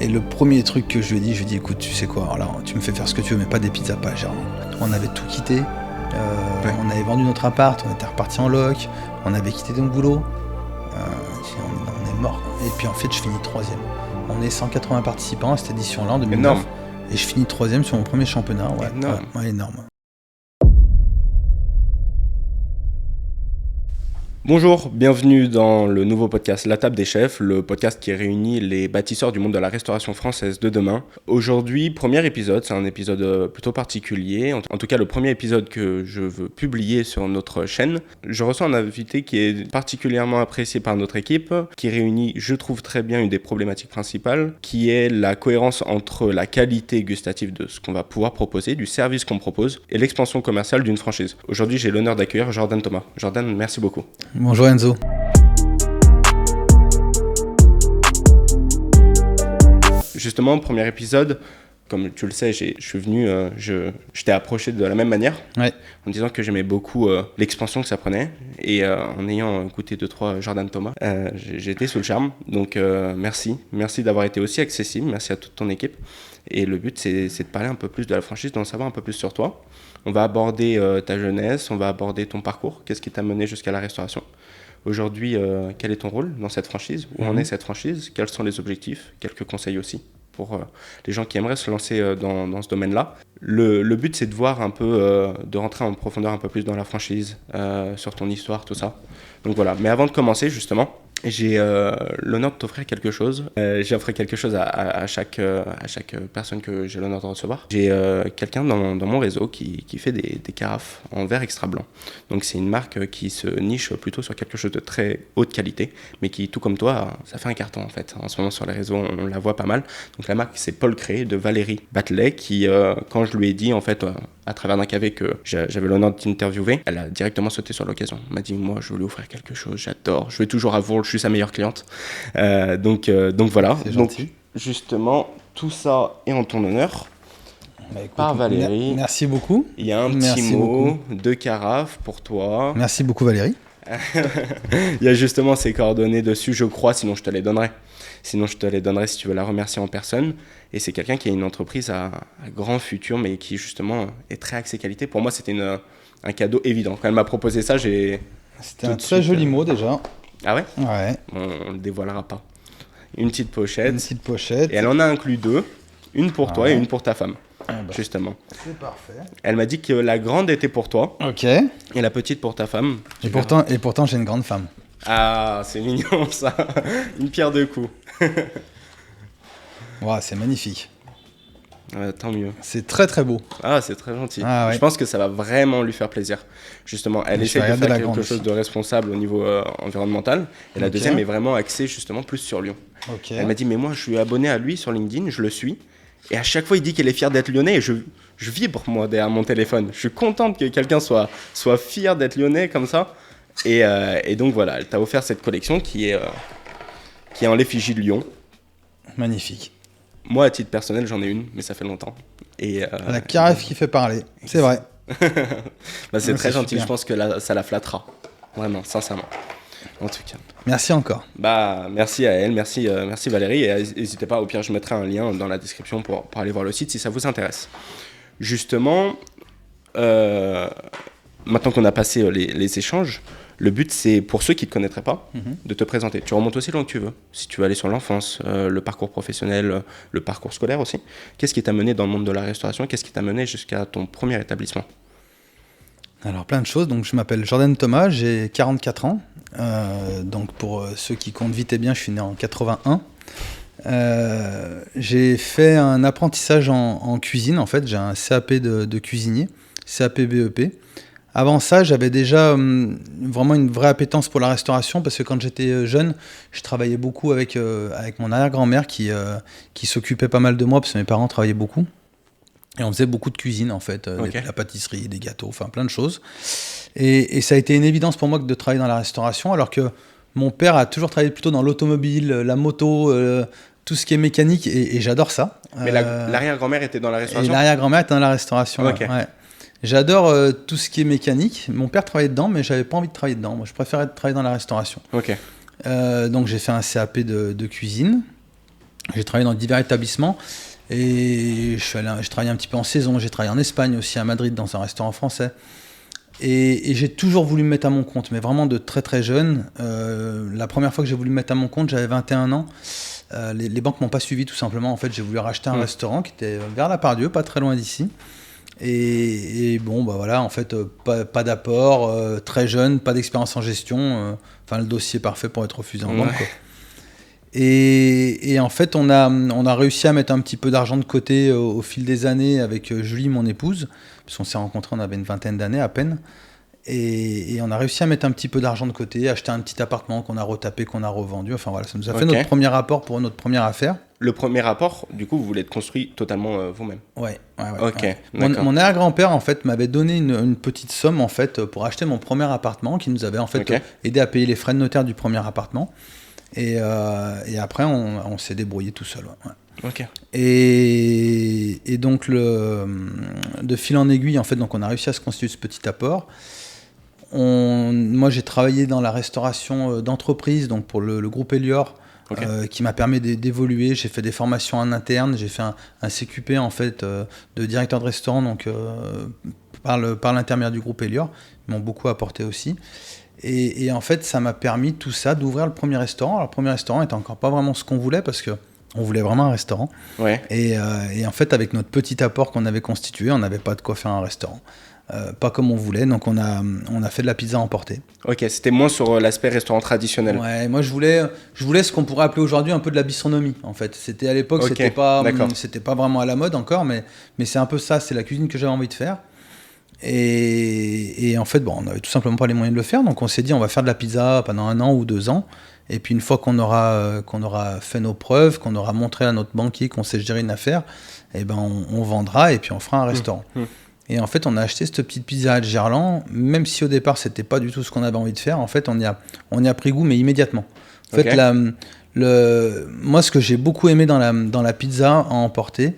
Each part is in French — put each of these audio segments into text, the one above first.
Et le premier truc que je lui ai dit, écoute, tu sais quoi, alors là, tu me fais faire ce que tu veux, mais pas des pizzas pas chères. On avait tout quitté, on avait vendu notre appart, on était reparti en loc, on avait quitté notre boulot. On est mort. Et puis en fait, je finis 3e. On est 180 participants à cette édition-là en 2009. Énorme. Et je finis 3e sur mon premier championnat. Ouais, énorme. Bonjour, bienvenue dans le nouveau podcast La Table des Chefs, le podcast qui réunit les bâtisseurs du monde de la restauration française de demain. Aujourd'hui, premier épisode, c'est un épisode plutôt particulier, en tout cas le premier épisode que je veux publier sur notre chaîne. Je reçois un invité qui est particulièrement apprécié par notre équipe, qui réunit, je trouve très bien, une des problématiques principales, qui est la cohérence entre la qualité gustative de ce qu'on va pouvoir proposer, du service qu'on propose, et l'expansion commerciale d'une franchise. Aujourd'hui, j'ai l'honneur d'accueillir Jordan Thomas. Jordan, merci beaucoup. Bonjour Enzo. Justement, premier épisode, comme tu le sais, je suis venu, je t'ai approché de la même manière, en disant que j'aimais beaucoup l'expansion que ça prenait, et en ayant goûté 2-3 Jordan Thomas, j'ai été sous le charme. Donc merci d'avoir été aussi accessible, merci à toute ton équipe. Et le but, c'est de parler un peu plus de la franchise, d'en savoir un peu plus sur toi. On va aborder ta jeunesse, on va aborder ton parcours, qu'est-ce qui t'a mené jusqu'à la restauration. Aujourd'hui, quel est ton rôle dans cette franchise? Où en est cette franchise? Quels sont les objectifs? Quelques conseils aussi pour les gens qui aimeraient se lancer dans ce domaine-là. Le but, c'est de voir un peu, de rentrer en profondeur un peu plus dans la franchise, sur ton histoire, tout ça. Donc voilà. Mais avant de commencer, justement, j'ai l'honneur de t'offrir quelque chose. J'ai offert quelque chose à chaque personne que j'ai l'honneur de recevoir. J'ai quelqu'un dans mon réseau qui fait des carafes en verre extra blanc. Donc c'est une marque qui se niche plutôt sur quelque chose de très haute qualité, mais qui, tout comme toi, ça fait un carton en fait. En ce moment sur les réseaux, on la voit pas mal. Donc la marque, c'est Paul Cré de Valérie Batelet qui, quand je lui ai dit en fait, à travers d'un café que j'avais l'honneur de t'interviewer, elle a directement sauté sur l'occasion. Elle m'a dit, moi je veux lui offrir quelque chose, j'adore, je vais toujours à Vourles, je suis sa meilleure cliente. Donc voilà. C'est gentil. Donc justement, tout ça est en ton honneur. Écoute, Par Valérie. Merci beaucoup. Il y a un petit mot de carafe pour toi. Merci beaucoup Valérie. Il y a justement ses coordonnées dessus, je crois, sinon je te les donnerai. Sinon, je te les donnerai si tu veux la remercier en personne. Et c'est quelqu'un qui a une entreprise à grand futur, mais qui justement est très axé qualité. Pour moi, c'était un cadeau évident. Quand elle m'a proposé ça, C'était un très joli mot déjà. Ah ouais? Ouais. On le dévoilera pas. Une petite pochette. Une petite pochette. Et elle en a inclus 2. Une pour toi et une pour ta femme. Justement. C'est parfait. Elle m'a dit que la grande était pour toi. Ok. Et la petite pour ta femme. Et pourtant, j'ai une grande femme. Ah, c'est mignon ça. Une pierre deux coups. Wow, c'est magnifique. Tant mieux. C'est très très beau. Ah, c'est très gentil. Ah, ouais. Je pense que ça va vraiment lui faire plaisir. Justement, elle essaie de faire quelque chose de responsable au niveau environnemental. Et la deuxième est vraiment axée justement plus sur Lyon. Okay. Elle m'a dit, mais moi je suis abonné à lui sur LinkedIn, je le suis. Et à chaque fois, il dit qu'elle est fière d'être lyonnais. Et je vibre, moi, derrière mon téléphone. Je suis contente que quelqu'un soit fier d'être lyonnais comme ça. Et donc voilà, elle t'a offert cette collection qui est en l'effigie de Lyon. Magnifique. Moi, à titre personnel, j'en ai une, mais ça fait longtemps. La carafe qui fait parler, c'est vrai. C'est très gentil, super. Je pense que ça la flattera. Vraiment, sincèrement. En tout cas. Merci encore. Merci à elle, merci Valérie. Et n'hésitez pas, au pire, je mettrai un lien dans la description pour aller voir le site si ça vous intéresse. Justement, maintenant qu'on a passé les échanges, le but, c'est pour ceux qui ne te connaîtraient pas, de te présenter. Tu remontes aussi loin que tu veux. Si tu veux aller sur l'enfance, le parcours professionnel, le parcours scolaire aussi. Qu'est-ce qui t'a mené dans le monde de la restauration? Qu'est-ce qui t'a mené jusqu'à ton premier établissement? Alors, plein de choses. Donc, je m'appelle Jordan Thomas, j'ai 44 ans. Donc, pour ceux qui comptent vite et bien, je suis né en 81. J'ai fait un apprentissage en cuisine. En fait, j'ai un CAP de cuisinier, CAP BEP. Avant ça, j'avais déjà vraiment une vraie appétence pour la restauration parce que quand j'étais jeune, je travaillais beaucoup avec mon arrière-grand-mère qui s'occupait pas mal de moi parce que mes parents travaillaient beaucoup. Et on faisait beaucoup de cuisine en fait, de la pâtisserie, des gâteaux, enfin plein de choses. Et ça a été une évidence pour moi de travailler dans la restauration alors que mon père a toujours travaillé plutôt dans l'automobile, la moto, tout ce qui est mécanique et j'adore ça. Mais l'arrière-grand-mère était dans la restauration? Et l'arrière-grand-mère était dans la restauration, okay. Ouais. J'adore tout ce qui est mécanique. Mon père travaillait dedans, mais j'avais pas envie de travailler dedans. Moi, je préférais travailler dans la restauration. Ok. Donc, j'ai fait un CAP de cuisine. J'ai travaillé dans divers établissements et j'ai travaillé un petit peu en saison. J'ai travaillé en Espagne aussi, à Madrid, dans un restaurant français. Et j'ai toujours voulu me mettre à mon compte, mais vraiment de très très jeune. La première fois que j'ai voulu me mettre à mon compte, j'avais 21 ans. Les banques m'ont pas suivi tout simplement. En fait, j'ai voulu racheter un restaurant qui était vers la Part-Dieu, pas très loin d'ici. Et bon, bah voilà, en fait, pas d'apport, très jeune, pas d'expérience en gestion. Enfin, le dossier parfait pour être refusé en banque, quoi. Et en fait, on a réussi à mettre un petit peu d'argent de côté au fil des années avec Julie, mon épouse, parce qu'on s'est rencontrés, on avait une vingtaine d'années à peine. Et on a réussi à mettre un petit peu d'argent de côté, acheter un petit appartement qu'on a retapé, qu'on a revendu. Enfin voilà, ça nous a fait notre premier apport pour notre première affaire. Le premier apport, du coup, vous voulez être construit totalement vous-même. Ouais. Ok. Ouais. Mon arrière-grand-père en fait m'avait donné une petite somme en fait pour acheter mon premier appartement, qui nous avait en fait aidé à payer les frais de notaire du premier appartement. Et après on s'est débrouillé tout seul. Ouais. Ok. Et donc de fil en aiguille en fait, donc on a réussi à se constituer ce petit apport. Moi j'ai travaillé dans la restauration d'entreprise, donc pour le groupe Elior, qui m'a permis d'évoluer. J'ai fait des formations en interne, j'ai fait un CQP en fait de directeur de restaurant, donc par l'intermédiaire du groupe Elior. Ils m'ont beaucoup apporté aussi. Et en fait, ça m'a permis tout ça d'ouvrir le premier restaurant. Alors, le premier restaurant n'était encore pas vraiment ce qu'on voulait, parce qu'on voulait vraiment un restaurant. Ouais. Et en fait, avec notre petit apport qu'on avait constitué, on n'avait pas de quoi faire un restaurant. Pas comme on voulait, donc on a fait de la pizza emportée. Ok, c'était moins sur l'aspect restaurant traditionnel. Ouais, moi je voulais ce qu'on pourrait appeler aujourd'hui un peu de la bistronomie, en fait. C'était à l'époque, c'était pas vraiment à la mode encore, mais c'est un peu ça, c'est la cuisine que j'avais envie de faire. Et en fait, bon, on n'avait tout simplement pas les moyens de le faire, donc on s'est dit on va faire de la pizza pendant 1 an ou 2 ans, et puis une fois qu'on aura fait nos preuves, qu'on aura montré à notre banquier qu'on sait gérer une affaire, et ben on vendra et puis on fera un restaurant. Et en fait, on a acheté cette petite pizzeria de Gerland, même si au départ c'était pas du tout ce qu'on avait envie de faire. En fait, on y a pris goût, mais immédiatement. En fait, moi, ce que j'ai beaucoup aimé dans la pizza à emporter,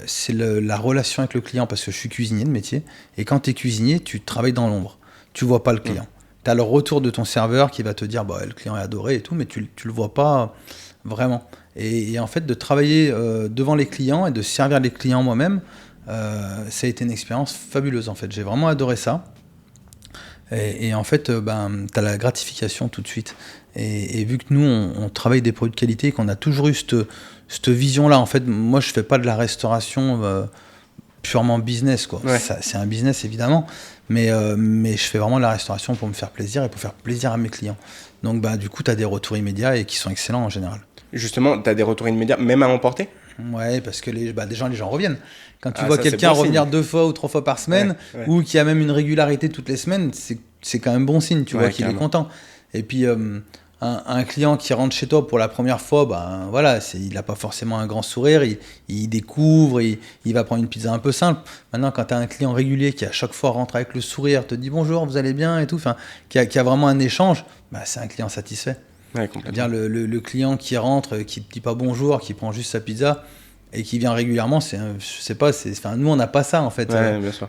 c'est la relation avec le client, parce que je suis cuisinier de métier, et quand tu es cuisinier, tu travailles dans l'ombre, tu vois pas le client. Tu as le retour de ton serveur qui va te dire le client est adoré et tout, mais tu le vois pas vraiment. Et en fait, de travailler devant les clients et de servir les clients moi-même, ça a été une expérience fabuleuse en fait. J'ai vraiment adoré ça. Et en fait, tu as la gratification tout de suite. Et vu que nous, on travaille des produits de qualité et qu'on a toujours eu cette vision-là, en fait, moi, je fais pas de la restauration purement business, quoi. Ouais. C'est un business, évidemment, mais je fais vraiment de la restauration pour me faire plaisir et pour faire plaisir à mes clients. Donc, du coup, tu as des retours immédiats et qui sont excellents en général. Justement, tu as des retours immédiats, même à emporter ? Ouais, parce que les gens reviennent. Quand tu vois quelqu'un revenir 2 fois ou 3 fois par semaine, ou qui a même une régularité toutes les semaines, c'est quand même bon signe, tu vois, qu'il est content. Et puis, un client qui rentre chez toi pour la première fois, il n'a pas forcément un grand sourire, il découvre, il va prendre une pizza un peu simple. Maintenant, quand tu as un client régulier qui à chaque fois rentre avec le sourire, te dit bonjour, vous allez bien et tout, qui a vraiment un échange, c'est un client satisfait. Ouais, c'est-à-dire le client qui rentre, qui ne te dit pas bonjour, qui prend juste sa pizza et qui vient régulièrement, nous on n'a pas ça en fait. Ouais, bien sûr.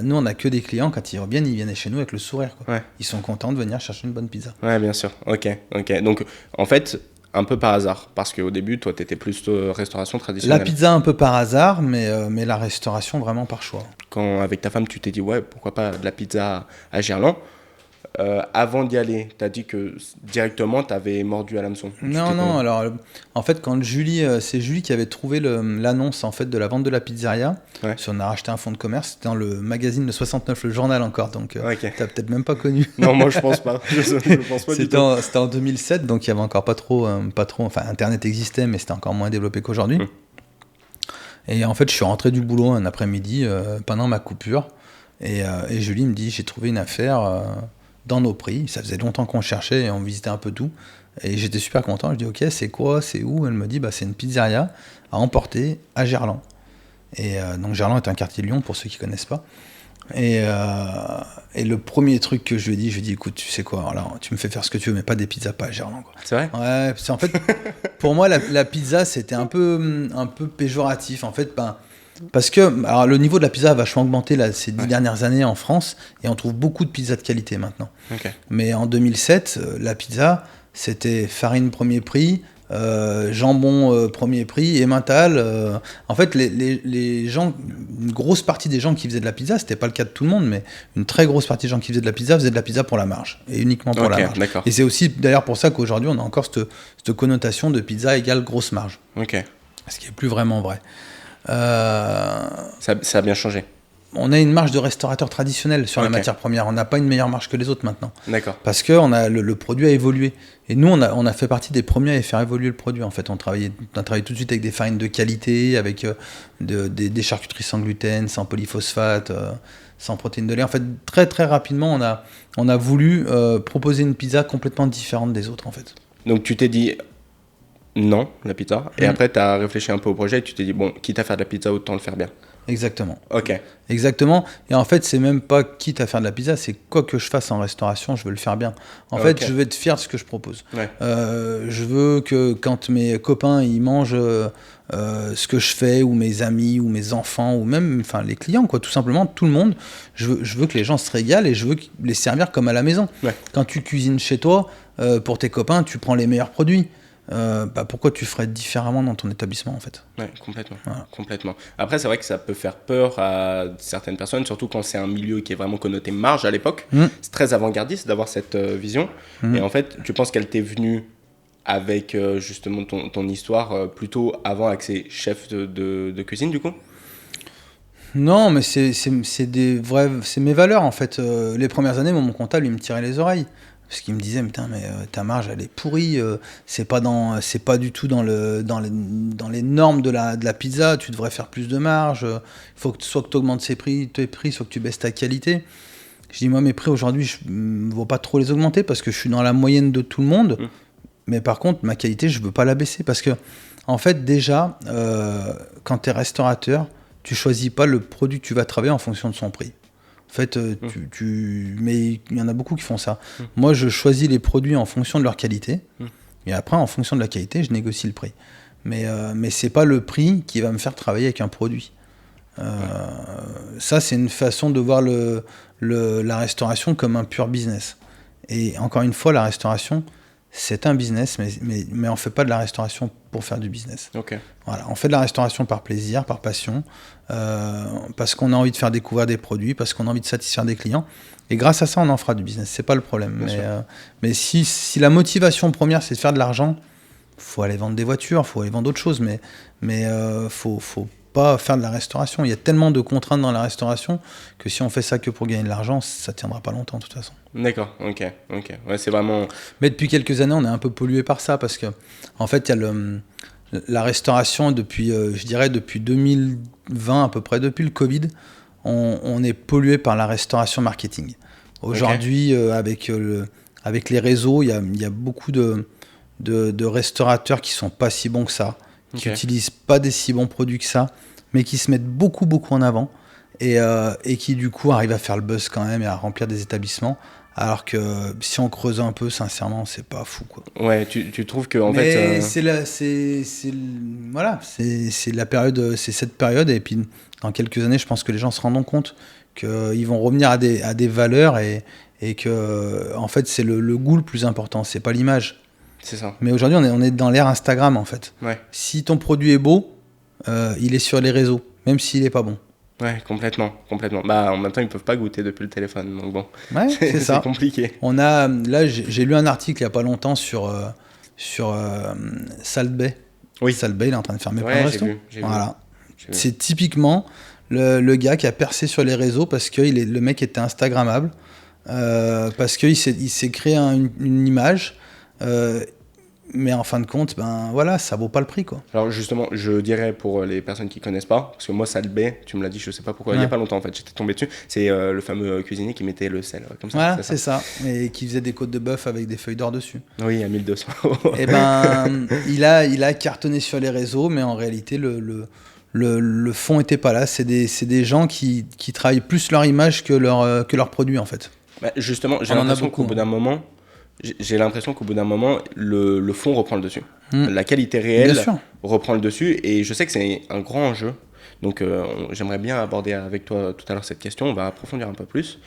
Nous on n'a que des clients, quand ils viennent chez nous avec le sourire, quoi. Ouais. Ils sont contents de venir chercher une bonne pizza. Ouais, bien sûr. Ok. Donc en fait, un peu par hasard, parce qu'au début, toi, tu étais plus restauration traditionnelle. La pizza un peu par hasard, mais la restauration vraiment par choix. Quand avec ta femme, tu t'es dit ouais, pourquoi pas de la pizza à Gerland. Avant d'y aller, tu as dit que directement, tu avais mordu à l'hameçon. Non, alors en fait, quand c'est Julie qui avait trouvé l'annonce en fait, de la vente de la pizzeria, si on a racheté un fonds de commerce, c'était dans le magazine de 69, le journal encore, donc tu n'as peut-être même pas connu. Non, moi je pense pas. Je pense pas du tout. C'était en 2007, donc il y avait encore pas trop, enfin Internet existait, mais c'était encore moins développé qu'aujourd'hui. Et en fait, je suis rentré du boulot un après-midi pendant ma coupure, et Julie me dit, j'ai trouvé une affaire dans nos prix. Ça faisait longtemps qu'on cherchait et on visitait un peu tout. Et j'étais super content. Je dis ok, c'est quoi, c'est où? Elle me dit c'est une pizzeria à emporter à Gerland. Et donc Gerland est un quartier de Lyon pour ceux qui connaissent pas. Et le premier truc que je lui ai dit, écoute, tu sais quoi, alors, tu me fais faire ce que tu veux, mais pas des pizzas pas à Gerland, quoi. C'est vrai? Ouais, en fait, pour moi, la pizza, c'était un peu péjoratif. En fait, parce que alors, le niveau de la pizza a vachement augmenté ces 10 dernières années en France, et on trouve beaucoup de pizzas de qualité maintenant. Okay. Mais en 2007, la pizza, c'était farine premier prix, jambon premier prix, emmental. En fait, les gens, une grosse partie des gens qui faisaient de la pizza, c'était pas le cas de tout le monde, mais une très grosse partie des gens qui faisaient de la pizza pour la marge, et uniquement pour la marge. D'accord. Et c'est aussi d'ailleurs pour ça qu'aujourd'hui, on a encore cette connotation de pizza égale grosse marge. Ok. Ce qui est plus vraiment vrai. Ça a bien changé. On a une marge de restaurateur traditionnel sur la matière première. On n'a pas une meilleure marge que les autres maintenant. D'accord. Parce que le produit a évolué. Et nous, on a fait partie des premiers à faire évoluer le produit. En fait, on a travaillé tout de suite avec des farines de qualité, avec des charcuteries sans gluten, sans polyphosphate, sans protéines de lait. En fait, très très rapidement, on a voulu proposer une pizza complètement différente des autres, en fait. Donc tu t'es dit non, la pizza. Et après, tu as réfléchi un peu au projet et tu t'es dit, bon, quitte à faire de la pizza, autant le faire bien. Exactement. Ok. Exactement. Et en fait, c'est même pas quitte à faire de la pizza, c'est quoi que je fasse en restauration, je veux le faire bien. En fait, je veux être fier de ce que je propose. Ouais. Je veux que quand mes copains ils mangent ce que je fais, ou mes amis, ou mes enfants, ou même les clients, quoi, tout simplement, tout le monde, je veux que les gens se régalent et je veux les servir comme à la maison. Ouais. Quand tu cuisines chez toi, pour tes copains, tu prends les meilleurs produits. Pourquoi tu ferais différemment dans ton établissement en fait? Ouais, complètement. Voilà. Complètement. Après, c'est vrai que ça peut faire peur à certaines personnes, surtout quand c'est un milieu qui est vraiment connoté marge à l'époque. C'est très avant-gardiste d'avoir cette vision. Et en fait, tu penses qu'elle t'est venue avec justement ton histoire plutôt avant avec ces chefs de cuisine du coup? Non, mais c'est mes valeurs en fait. Les premières années, mon comptable il me tirait les oreilles. Parce qu'il me disait, putain, mais ta marge elle est pourrie, c'est pas du tout dans les normes de la pizza, tu devrais faire plus de marge, il faut que soit que tu augmentes tes prix, soit que tu baisses ta qualité. Je dis, moi mes prix aujourd'hui, je ne veux pas trop les augmenter parce que je suis dans la moyenne de tout le monde, mais par contre, ma qualité, je veux pas la baisser parce que, en fait, déjà, quand tu es restaurateur, tu choisis pas le produit que tu vas travailler en fonction de son prix. En fait, mais il y en a beaucoup qui font ça. Moi, je choisis les produits en fonction de leur qualité. Et après, en fonction de la qualité, je négocie le prix. Mais c'est pas le prix qui va me faire travailler avec un produit. Ça, c'est une façon de voir la restauration comme un pur business. Et encore une fois, la restauration, c'est un business, mais on fait pas de la restauration pour faire du business. Ok. Voilà, on fait de la restauration par plaisir, par passion, parce qu'on a envie de faire découvrir des produits, parce qu'on a envie de satisfaire des clients. Et grâce à ça, on en fera du business. C'est pas le problème. Mais si la motivation première, c'est de faire de l'argent, faut aller vendre des voitures, faut aller vendre d'autres choses, mais faut pas faire de la restauration. Il y a tellement de contraintes dans la restauration que si on fait ça que pour gagner de l'argent, ça tiendra pas longtemps de toute façon. D'accord, ok. Ouais, c'est vraiment... Mais depuis quelques années, on est un peu pollué par ça parce que, en fait, il y a la restauration depuis, je dirais, depuis 2020 à peu près, depuis le Covid, on est pollué par la restauration marketing. Aujourd'hui, avec les réseaux, il y a beaucoup de restaurateurs qui sont pas si bons que ça, qui utilisent pas des si bons produits que ça, mais qui se mettent beaucoup en avant et qui du coup arrivent à faire le buzz quand même et à remplir des établissements. Alors que si on creuse un peu, sincèrement, c'est pas fou, quoi. Ouais, tu trouves que en fait, c'est la période, c'est cette période, et puis dans quelques années, je pense que les gens se rendront compte qu'ils vont revenir à des valeurs et que en fait, c'est le goût le plus important, c'est pas l'image. C'est ça. Mais aujourd'hui, on est dans l'ère Instagram, en fait. Ouais. Si ton produit est beau, il est sur les réseaux, même s'il est pas bon. Ouais, complètement. Bah, en même temps, ils peuvent pas goûter depuis le téléphone, donc bon. Ouais, c'est ça. C'est compliqué. Là, j'ai lu un article il y a pas longtemps sur Salt Bae. Oui. Salt Bae, il est en train de fermer plein de restos. Voilà. J'ai vu. C'est typiquement le gars qui a percé sur les réseaux parce que le mec était instagrammable, parce qu'il s'est créé une image. Mais en fin de compte, ça vaut pas le prix, quoi. Alors justement, je dirais pour les personnes qui connaissent pas, parce que moi, Salt Bae, tu me l'as dit, je sais pas pourquoi, il y a pas longtemps en fait, j'étais tombé dessus. C'est le fameux cuisinier qui mettait le sel comme ça. Voilà, c'est ça. Et qui faisait des côtes de bœuf avec des feuilles d'or dessus. Oui, à 1200 €. Et il a cartonné sur les réseaux, mais en réalité, le fond était pas là. C'est des gens qui travaillent plus leur image que leur produit, en fait. Bah, justement, j'ai l'impression qu'au bout d'un moment, le fond reprend le dessus. La qualité réelle reprend le dessus. Et je sais que c'est un grand enjeu. Donc, j'aimerais bien aborder avec toi tout à l'heure cette question. On va approfondir un peu plus.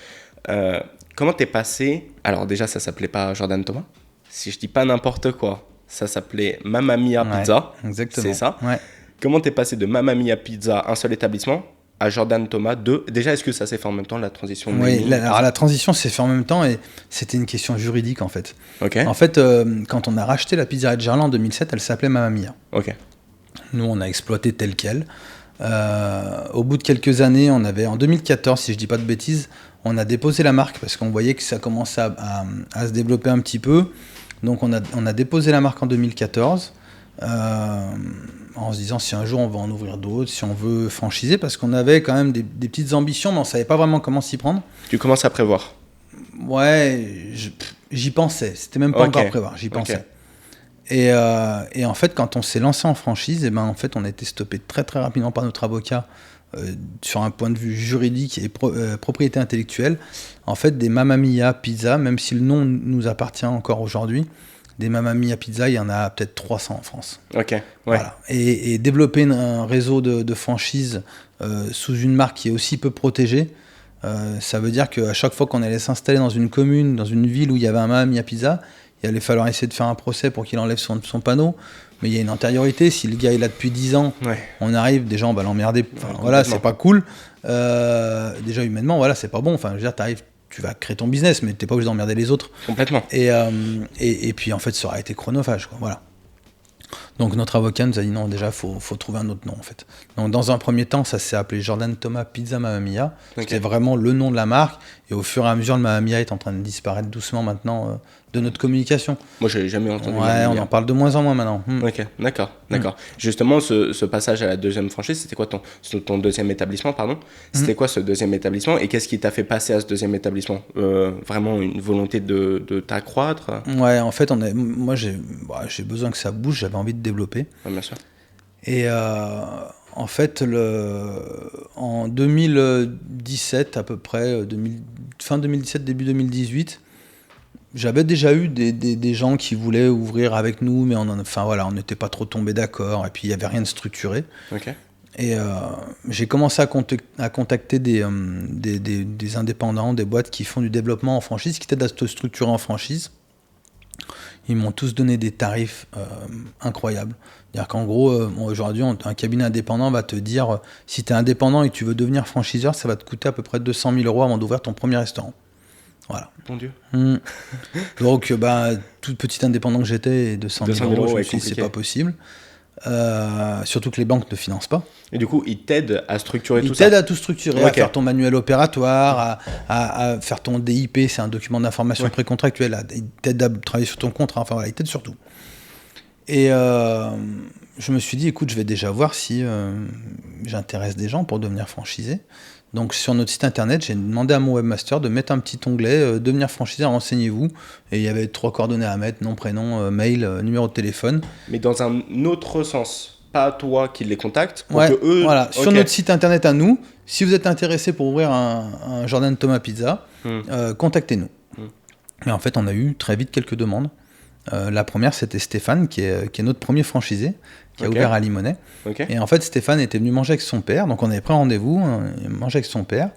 Comment t'es passé... Alors déjà, ça s'appelait pas Jordan Thomas. Si je dis pas n'importe quoi, ça s'appelait Mamma Mia Pizza. Exactement. C'est ça. Ouais. Comment t'es passé de Mamma Mia Pizza, un seul établissement, à Jordan Thomas 2? Déjà, est-ce que ça s'est fait en même temps, la transition? Oui, alors la transition s'est faite en même temps et c'était une question juridique en fait. Ok. En fait, quand on a racheté la pizzeria de Gerland en 2007, elle s'appelait Mamma Mia. Ok. Nous, on a exploité tel quel. Au bout de quelques années, en 2014, si je dis pas de bêtises, on a déposé la marque parce qu'on voyait que ça commençait à se développer un petit peu. Donc on a déposé la marque en 2014 en se disant si un jour on va en ouvrir d'autres, si on veut franchiser, parce qu'on avait quand même des petites ambitions, mais on savait pas vraiment comment s'y prendre. Tu commences à prévoir? Ouais, j'y pensais. C'était même pas encore à prévoir, j'y pensais. Et en fait, quand on s'est lancé en franchise, en fait, on a été stoppé très très rapidement par notre avocat sur un point de vue juridique et propriété intellectuelle. En fait, des Mamma Mia Pizza, même si le nom nous appartient encore aujourd'hui, des Mamma Mia Pizza, il y en a peut-être 300 en France. Ok, ouais. Voilà. Et développer un réseau de franchises sous une marque qui est aussi peu protégée, ça veut dire qu'à chaque fois qu'on allait s'installer dans une commune, dans une ville où il y avait un Mamma Mia Pizza, il allait falloir essayer de faire un procès pour qu'il enlève son panneau. Mais il y a une antériorité. Si le gars est là depuis 10 ans, on arrive, déjà on va l'emmerder. Enfin, voilà, c'est pas cool. Déjà humainement, voilà, c'est pas bon. Enfin, je veux dire, t'arrives, tu vas créer ton business, mais t'es pas obligé d'emmerder les autres. Complètement. Et puis en fait, ça aurait été chronophage, quoi. Voilà. Donc notre avocat nous a dit non, déjà faut trouver un autre nom en fait. Donc dans un premier temps, ça s'est appelé Jordan Thomas Pizza Mamma Mia. C'était vraiment le nom de la marque. Et au fur et à mesure, le Mamma Mia est en train de disparaître doucement maintenant de notre communication. Moi, j'avais jamais entendu. Ouais, on en parle de moins en moins maintenant. Ok, d'accord. Justement, ce passage à la deuxième franchise, c'était quoi ton deuxième établissement, pardon? C'était quoi ce deuxième établissement et qu'est-ce qui t'a fait passer à ce deuxième établissement? Vraiment une volonté de t'accroître? Ouais, en fait, moi j'ai besoin que ça bouge, j'avais envie de développer. Ouais, bien sûr. Et en fait, en 2017 à peu près, fin 2017, début 2018, j'avais déjà eu des gens qui voulaient ouvrir avec nous, mais on n'était pas trop tombés d'accord, et puis il n'y avait rien de structuré. Ok. Et j'ai commencé à contacter des indépendants, des boîtes qui font du développement en franchise, qui t'aident à te structurer en franchise. Ils m'ont tous donné des tarifs incroyables. C'est-à-dire qu'en gros, aujourd'hui, un cabinet indépendant va te dire, si tu es indépendant et que tu veux devenir franchiseur, ça va te coûter à peu près 200 000 € avant d'ouvrir ton premier restaurant. Voilà. Mon Dieu. Donc, tout petit indépendant que j'étais, 200 000 €, je me suis dit, c'est pas possible. Surtout que les banques ne financent pas. Et du coup, ils t'aident à structurer tout ça? Ils t'aident à tout structurer, à faire ton manuel opératoire, à faire ton DIP, c'est un document d'information précontractuelle. Ils t'aident à travailler sur ton contrat, enfin voilà, ils t'aident sur tout. Et je me suis dit, écoute, je vais déjà voir si j'intéresse des gens pour devenir franchisé. Donc sur notre site internet, j'ai demandé à mon webmaster de mettre un petit onglet devenir franchiseur, renseignez-vous. Et il y avait 3 coordonnées à mettre, nom, prénom, mail, numéro de téléphone. Mais dans un autre sens, pas toi qui les contactes, pour que eux... Voilà, sur notre site internet à nous, si vous êtes intéressé pour ouvrir un Jordan Thomas Pizza, contactez-nous. Et en fait, on a eu très vite quelques demandes. La première, c'était Stéphane, qui est notre premier franchisé, qui a ouvert à Limonest. Et en fait, Stéphane était venu manger avec son père, donc on avait pris rendez-vous, il mangeait avec son père.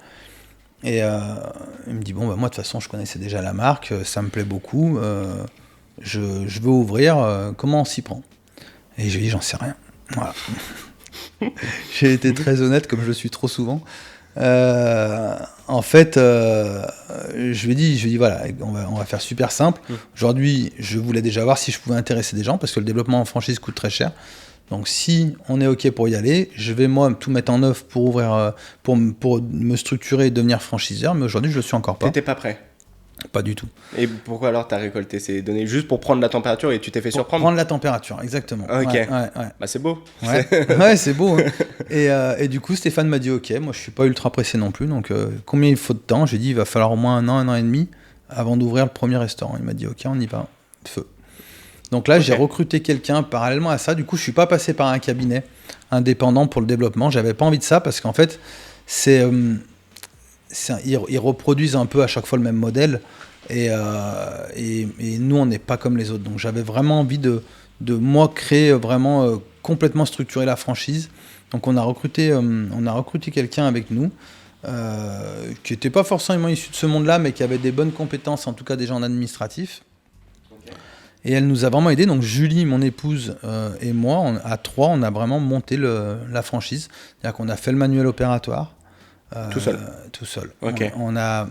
Et il me dit, bon, moi, de toute façon, je connaissais déjà la marque, ça me plaît beaucoup, je veux ouvrir, comment on s'y prend? Et je lui ai dit, j'en sais rien. Voilà. J'ai été très honnête, comme je le suis trop souvent. En fait, je lui ai dit, voilà, on va faire super simple. Aujourd'hui, je voulais déjà voir si je pouvais intéresser des gens, parce que le développement en franchise coûte très cher. Donc, si on est OK pour y aller, je vais moi tout mettre en œuvre pour ouvrir, pour me structurer et devenir franchiseur. Mais aujourd'hui, je le suis encore pas. T'étais pas prêt? Pas du tout. Et pourquoi alors t'as récolté ces données? Juste pour prendre la température et tu t'es fait surprendre? Prendre la température, exactement. Ok. Ouais. Bah c'est beau. Ouais, c'est beau. Hein. Et du coup, Stéphane m'a dit ok, moi je suis pas ultra pressé non plus, donc combien il faut de temps? J'ai dit il va falloir au moins un an et demi avant d'ouvrir le premier restaurant. Il m'a dit ok, on y va, feu. Donc là, j'ai recruté quelqu'un parallèlement à ça. Du coup, je suis pas passé par un cabinet indépendant pour le développement. J'avais pas envie de ça parce qu'en fait, ils reproduisent un peu à chaque fois le même modèle et nous on n'est pas comme les autres, donc j'avais vraiment envie de moi créer vraiment complètement structurer la franchise. Donc on a recruté quelqu'un avec nous qui n'était pas forcément issu de ce monde là, mais qui avait des bonnes compétences, en tout cas déjà en administratif. Et elle nous a vraiment aidé. Donc Julie, mon épouse, et moi, à 3, on a vraiment monté la franchise. C'est-à-dire qu'on a fait le manuel opératoire. Tout seul. Tout seul. Okay. On a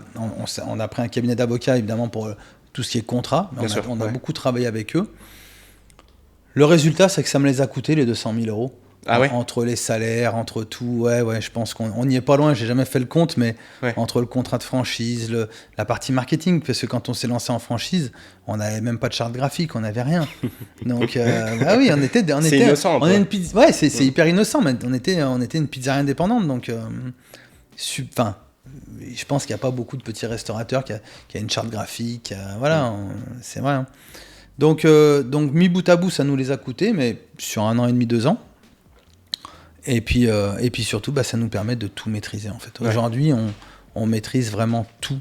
pris un cabinet d'avocats, évidemment, pour tout ce qui est contrat. On a beaucoup travaillé avec eux. Le résultat, c'est que ça me les a coûté, les 200 000 euros. Ah ouais. Entre les salaires, entre tout. Ouais, je pense qu'on n'y est pas loin. J'ai jamais fait le compte, mais entre le contrat de franchise, la partie marketing, parce que quand on s'est lancé en franchise, on n'avait même pas de charte graphique, on n'avait rien. Donc, bah oui, on était innocent. C'est hyper innocent, mais on était une pizzeria indépendante. Donc, je pense qu'il n'y a pas beaucoup de petits restaurateurs qui a une charte graphique. C'est vrai. Hein. Donc, mis bout à bout, ça nous les a coûtés, mais sur 1 an et demi, 2 ans. Et puis surtout, ça nous permet de tout maîtriser en fait. Aujourd'hui, on maîtrise vraiment tout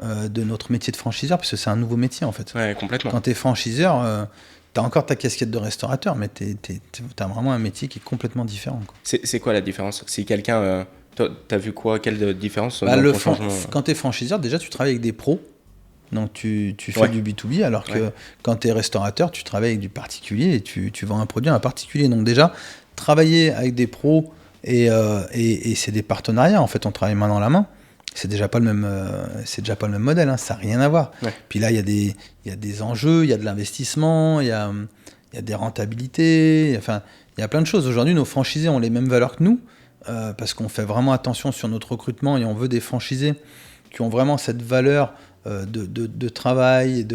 de notre métier de franchiseur, parce que c'est un nouveau métier en fait. Ouais, complètement. Quand tu es franchiseur, tu as encore ta casquette de restaurateur, mais tu as vraiment un métier qui est complètement différent. Quoi. C'est quoi la différence ? Si quelqu'un... tu as vu quoi ? Quelle différence dans ton changement ? Quand tu es franchiseur, déjà tu travailles avec des pros. Donc tu fais du B2B, alors que quand tu es restaurateur, tu travailles avec du particulier et tu vends un produit à un particulier. Donc déjà, travailler avec des pros et c'est des partenariats, en fait, on travaille main dans la main. C'est déjà pas le même modèle, hein, ça n'a rien à voir. Ouais. Puis là, il y a des enjeux, il y a de l'investissement, il y a des rentabilités, enfin, il y a plein de choses. Aujourd'hui, nos franchisés ont les mêmes valeurs que nous, parce qu'on fait vraiment attention sur notre recrutement et on veut des franchisés qui ont vraiment cette valeur de travail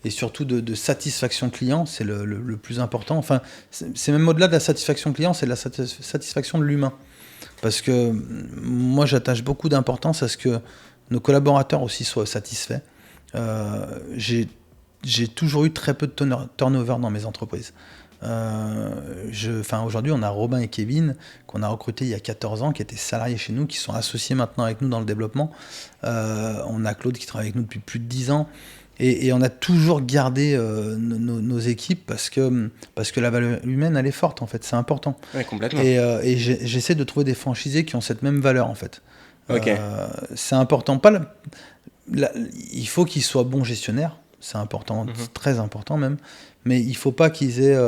et surtout de satisfaction client, c'est le plus important. Enfin, c'est même au-delà de la satisfaction client, c'est de la satisfaction de l'humain. Parce que moi, j'attache beaucoup d'importance à ce que nos collaborateurs aussi soient satisfaits. J'ai toujours eu très peu de turnover dans mes entreprises. Aujourd'hui, on a Robin et Kevin qu'on a recrutés il y a 14 ans, qui étaient salariés chez nous, qui sont associés maintenant avec nous dans le développement. On a Claude qui travaille avec nous depuis plus de 10 ans. Et on a toujours gardé nos équipes parce que la valeur humaine, elle est forte, en fait. C'est important. Oui, complètement. Et j'essaie de trouver des franchisés qui ont cette même valeur, en fait. Okay. C'est important. Il faut qu'ils soient bons gestionnaires. C'est important, c'est très important même. Mais il ne faut pas qu'ils aient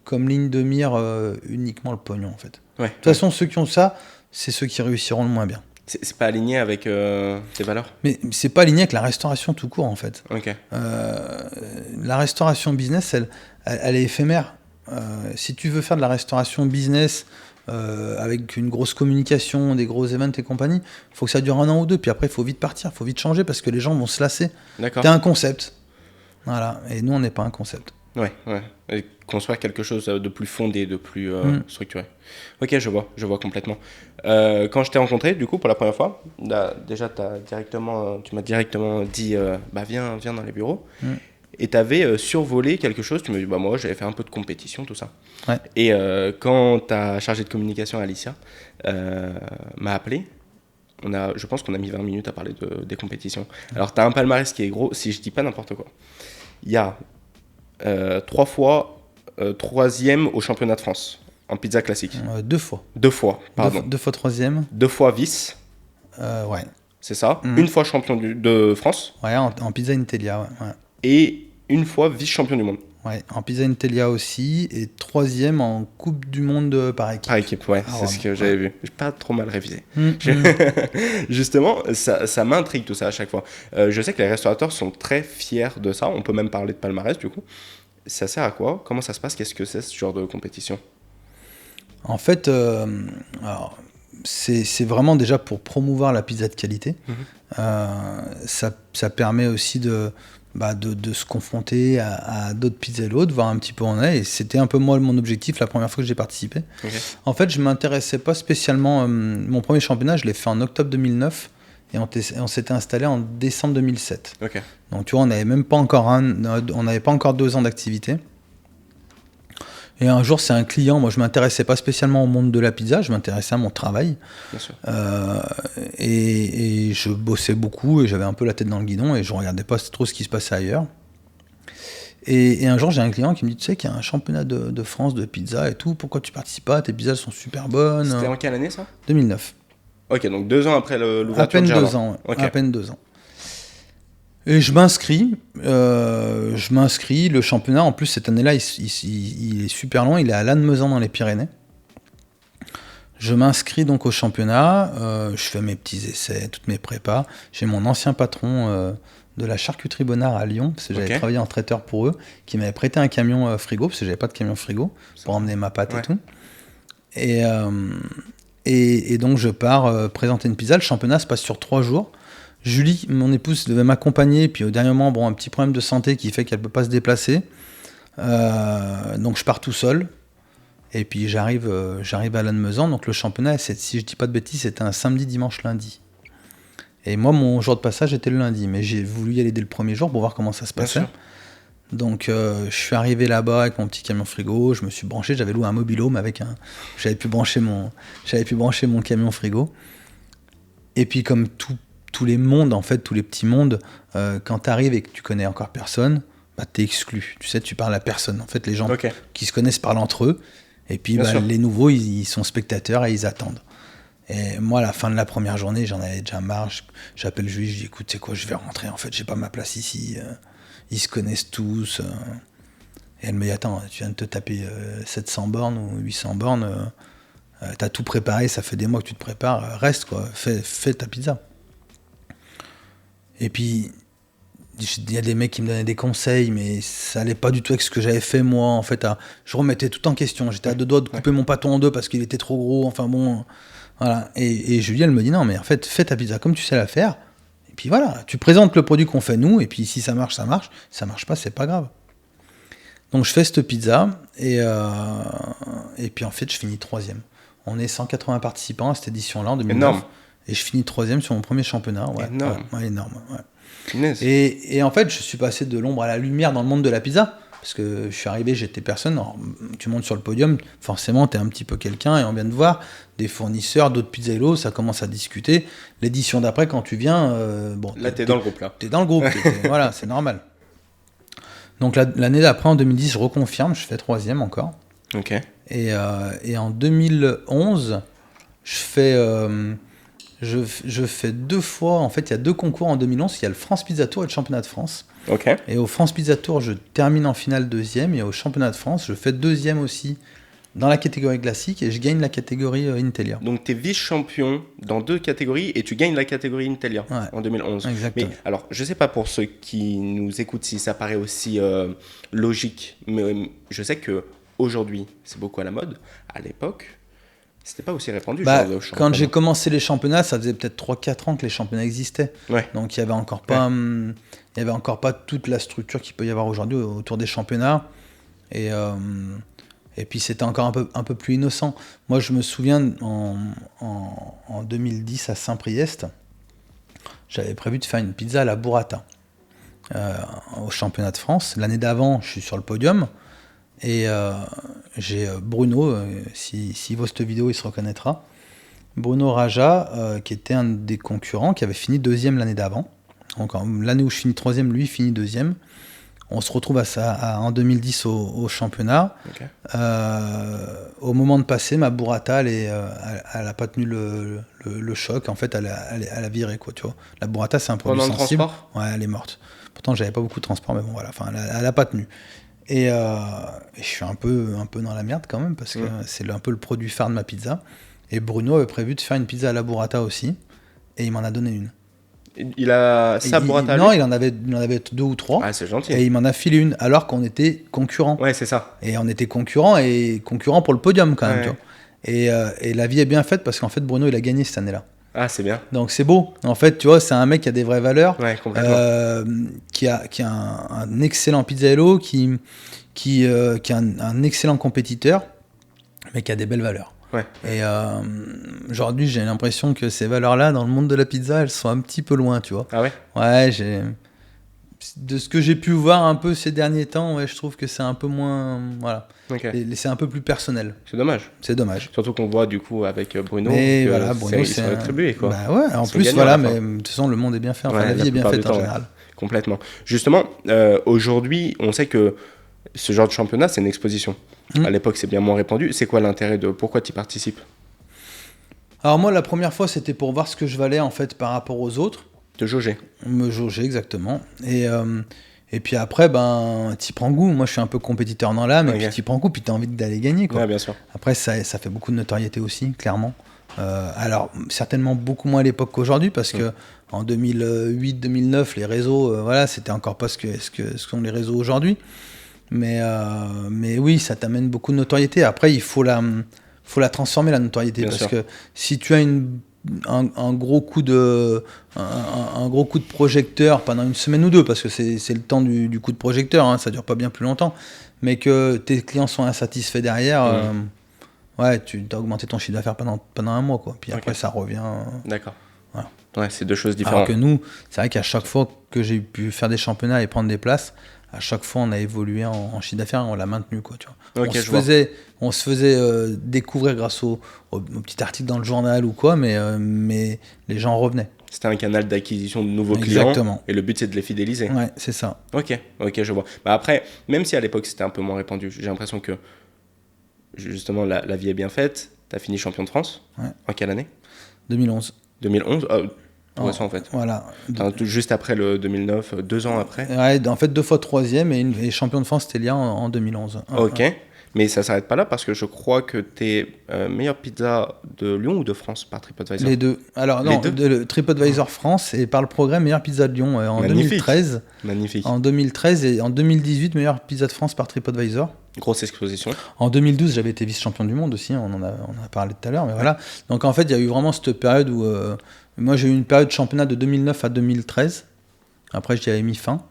comme ligne de mire uniquement le pognon, en fait. De toute façon, ceux qui ont ça, c'est ceux qui réussiront le moins bien. C'est pas aligné avec tes valeurs ? Mais c'est pas aligné avec la restauration tout court, en fait. Okay. La restauration business, elle est éphémère. Si tu veux faire de la restauration business avec une grosse communication, des gros events et compagnie, il faut que ça dure 1 an ou 2, puis après il faut vite partir, il faut vite changer parce que les gens vont se lasser. D'accord. T'es un concept. Voilà. Et nous, on n'est pas un concept. Ouais. Et construire quelque chose de plus fondé, de plus structuré. Ok, je vois complètement. Quand je t'ai rencontré, du coup, pour la première fois, déjà, tu m'as directement dit, viens dans les bureaux. Et tu avais survolé quelque chose. Tu m'as dit, moi, j'avais fait un peu de compétition, tout ça. Ouais. Et quand ta chargée de communication, Alicia, m'a appelé, je pense qu'on a mis 20 minutes à parler des compétitions. Alors, tu as un palmarès qui est gros, si je dis pas n'importe quoi. Il y a 3 fois 3e au championnat de France, en pizza classique. 2 fois. 2 fois, pardon. 2 fois 3e. 2 fois vice. Ouais. C'est ça. 1 fois champion de France. Ouais, en pizza Intelia, ouais. Et 1 fois vice-champion du monde. Ouais, en pizza Intelia aussi, et 3e en Coupe du Monde par équipe. Par équipe, ouais, c'est ce que j'avais vu. J'ai pas trop mal révisé. Justement, ça m'intrigue tout ça à chaque fois. Je sais que les restaurateurs sont très fiers de ça. On peut même parler de palmarès, du coup. Ça sert à quoi ? Comment ça se passe ? Qu'est-ce que c'est ce genre de compétition ? En fait, c'est vraiment déjà pour promouvoir la pizza de qualité. Ça permet aussi de se confronter à d'autres pizzellos, de voir un petit peu où on est. Et c'était un peu moi mon objectif la première fois que j'ai participé. Okay. En fait, je ne m'intéressais pas spécialement... mon premier championnat, je l'ai fait en octobre 2009 et on s'était installé en décembre 2007. Okay. Donc tu vois, on n'avait pas encore 2 ans d'activité. Et un jour, c'est un client, moi je ne m'intéressais pas spécialement au monde de la pizza, je m'intéressais à mon travail. Bien sûr. Et je bossais beaucoup et j'avais un peu la tête dans le guidon et je ne regardais pas trop ce qui se passait ailleurs. Et un jour, j'ai un client qui me dit, tu sais qu'il y a un championnat de France de pizza et tout, pourquoi tu ne participes pas ? Tes pizzas sont super bonnes. C'était en quelle année ça ? 2009. Ok, donc 2 ans après l'ouverture à peine de Gerland. 2 ans, ouais. Okay. À peine 2 ans. Et je m'inscris. Le championnat, en plus, cette année-là, il est super long. Il est à Lannemezan dans les Pyrénées. Je m'inscris donc au championnat. Je fais mes petits essais, toutes mes prépas. J'ai mon ancien patron de la charcuterie Bonnard à Lyon, parce que j'avais travaillé en traiteur pour eux, qui m'avait prêté un camion frigo, parce que j'avais pas de camion frigo, pour emmener ma pâte et tout. Et donc je pars présenter une pizza. Le championnat se passe sur 3 jours. Julie, mon épouse, devait m'accompagner, puis au dernier moment, un petit problème de santé qui fait qu'elle peut pas se déplacer. Donc je pars tout seul. Et puis j'arrive à Lannemezan. Donc le championnat, si je dis pas de bêtises, c'était un samedi, dimanche, lundi. Et moi, mon jour de passage était le lundi, mais j'ai voulu y aller dès le premier jour pour voir comment ça se passait. Donc je suis arrivé là-bas avec mon petit camion frigo, je me suis branché, j'avais loué un mobil-home j'avais pu brancher mon camion frigo. Et puis comme tous les mondes, en fait, tous les petits mondes, quand tu arrives et que tu connais encore personne, bah, t'es exclu. Tu sais, tu parles à personne. En fait, les gens qui se connaissent parlent entre eux. Et puis les nouveaux, ils sont spectateurs et ils attendent. Et moi, à la fin de la première journée, j'en avais déjà marre. J'appelle Julie, je dis écoute, c'est quoi, je vais rentrer. En fait, j'ai pas ma place ici. Ils se connaissent tous. Et elle me dit attends, tu viens de te taper 700 bornes ou 800 bornes. T'as tout préparé, ça fait des mois que tu te prépares. Reste, quoi. Fais ta pizza. Et puis, il y a des mecs qui me donnaient des conseils, mais ça allait pas du tout avec ce que j'avais fait moi. En fait, je remettais tout en question. J'étais à 2 doigts de couper mon pâteau en 2 parce qu'il était trop gros. Enfin bon, voilà. Et Julie, elle me dit non, mais en fait, fais ta pizza comme tu sais la faire. Et puis voilà, tu présentes le produit qu'on fait nous. Et puis si ça marche, ça marche. Si ça marche pas, c'est pas grave. Donc je fais cette pizza et puis en fait, je finis 3e. On est 180 participants à cette édition-là en 2009. Énorme. Et je finis 3e sur mon premier championnat. Ouais, énorme. Ouais, énorme. Ouais. Et en fait, je suis passé de l'ombre à la lumière dans le monde de la pizza. Parce que je suis arrivé, j'étais personne. Alors, tu montes sur le podium, forcément, tu es un petit peu quelqu'un. Et on vient de voir des fournisseurs, d'autres pizzaïlos, ça commence à discuter. L'édition d'après, quand tu viens... là, tu es dans le groupe. Tu es dans le groupe. Voilà, c'est normal. Donc l'année d'après, en 2010, je reconfirme, je fais 3e encore. Ok. Et en 2011, je fais 2 fois, en fait il y a 2 concours en 2011, il y a le France Pizza Tour et le Championnat de France. Okay. Et au France Pizza Tour, je termine en finale 2e, et au Championnat de France, je fais 2e aussi dans la catégorie classique, et je gagne la catégorie Intelia. Donc tu es vice-champion dans 2 catégories, et tu gagnes la catégorie Intelia en 2011. Exactement. Mais alors, je sais pas pour ceux qui nous écoutent si ça paraît aussi logique, mais je sais que aujourd'hui c'est beaucoup à la mode. À l'époque, c'était pas aussi répandu. Quand j'ai commencé les championnats, ça faisait peut-être 3-4 ans que les championnats existaient. Ouais. Donc il y avait encore pas toute la structure qu'il peut y avoir aujourd'hui autour des championnats. Et puis c'était encore un peu plus innocent. Moi je me souviens en 2010 à Saint-Priest, j'avais prévu de faire une pizza à la burrata au championnat de France. L'année d'avant, je suis sur le podium. Et j'ai Bruno, s'il voit cette vidéo, il se reconnaîtra. Bruno Raja, qui était un des concurrents, qui avait fini 2e l'année d'avant. Donc l'année où je finis 3e, lui finit 2e. On se retrouve en 2010 au championnat. Okay. Au moment de passer, ma burrata, elle a pas tenu le choc. En fait, elle a viré, quoi, tu vois. La burrata, c'est un produit sensible. Pendant le transport ? Ouais, elle est morte. Pourtant, j'avais pas beaucoup de transport, mais bon, voilà. Enfin, elle a pas tenu. Et je suis un peu dans la merde quand même, parce que c'est un peu le produit phare de ma pizza. Et Bruno avait prévu de faire une pizza à la burrata aussi, et il m'en a donné une. Il a sa burrata? Non, il en avait 2 ou 3. Ah, c'est gentil. Et il m'en a filé une, alors qu'on était concurrents. Ouais, c'est ça. Et on était concurrents pour le podium quand même. Tu vois. Et la vie est bien faite, parce qu'en fait, Bruno, il a gagné cette année-là. Ah, c'est bien. Donc c'est beau. En fait, tu vois, c'est un mec qui a des vraies valeurs, qui a un excellent pizzaïolo, qui est un excellent compétiteur, mais qui a des belles valeurs. Ouais. Et aujourd'hui, j'ai l'impression que ces valeurs-là, dans le monde de la pizza, elles sont un petit peu loin, tu vois. Ah ouais ? Ouais, de ce que j'ai pu voir un peu ces derniers temps, ouais, je trouve que c'est un peu moins... Voilà. Okay. C'est un peu plus personnel. C'est dommage. C'est dommage. Surtout qu'on voit du coup avec Bruno, mais voilà, Bruno, ils sont rétribués, quoi. Bah ouais, en plus, voilà, mais de toute façon, le monde est bien fait. Enfin, la vie est bien faite en général. Complètement. Justement, aujourd'hui, on sait que ce genre de championnat, c'est une exposition. À l'époque, c'est bien moins répandu. C'est quoi l'intérêt pourquoi tu y participes ? Alors moi, la première fois, c'était pour voir ce que je valais en fait par rapport aux autres. Te jauger. Me jauger, exactement. Et puis après, t'y prends goût. Moi, je suis un peu compétiteur dans l'âme, et puis t'y prends goût, puis t'as envie d'aller gagner, quoi. Ouais, bien sûr. Après, ça fait beaucoup de notoriété aussi, clairement. Alors, certainement beaucoup moins à l'époque qu'aujourd'hui, parce que en 2008-2009, les réseaux, c'était encore pas ce que sont les réseaux aujourd'hui. Mais oui, ça t'amène beaucoup de notoriété. Après, il faut la transformer, la notoriété, bien parce sûr. Que si tu as un gros coup de projecteur pendant une semaine ou deux, parce que c'est le temps du coup de projecteur, hein, ça dure pas bien plus longtemps, mais que tes clients sont insatisfaits derrière, tu as augmenté ton chiffre d'affaires pendant un mois, quoi. Puis après ça revient. D'accord. Voilà. Ouais, c'est deux choses différentes. Alors que nous, c'est vrai qu'à chaque fois que j'ai pu faire des championnats et prendre des places, à chaque fois on a évolué en chiffre d'affaires et on l'a maintenu, quoi, tu vois. On se faisait découvrir grâce au petit article dans le journal ou quoi, mais les gens revenaient. C'était un canal d'acquisition de nouveaux clients. Et le but, c'est de les fidéliser. Ouais, c'est ça. Ok, je vois. Après, même si à l'époque c'était un peu moins répandu, j'ai l'impression que justement la vie est bien faite. Tu as fini champion de France. Ouais. En quelle année ? 2011. 2011 ça en fait. Voilà. Juste après le 2009, 2 ans après. Ouais, en fait 2 fois troisième et champion de France Telia en 2011. Ok, mais ça s'arrête pas là parce que je crois que t'es meilleure pizza de Lyon ou de France par TripAdvisor ? Les deux. Alors non, le TripAdvisor France et par le programme meilleure pizza de Lyon en Magnifique. 2013. Magnifique. En 2013 et en 2018 meilleure pizza de France par TripAdvisor. Grosse exposition. En 2012, j'avais été vice-champion du monde aussi, on en a parlé tout à l'heure, mais voilà. Donc en fait, il y a eu vraiment cette période où moi j'ai eu une période de championnat de 2009 à 2013. Après, j'y avais mis fin.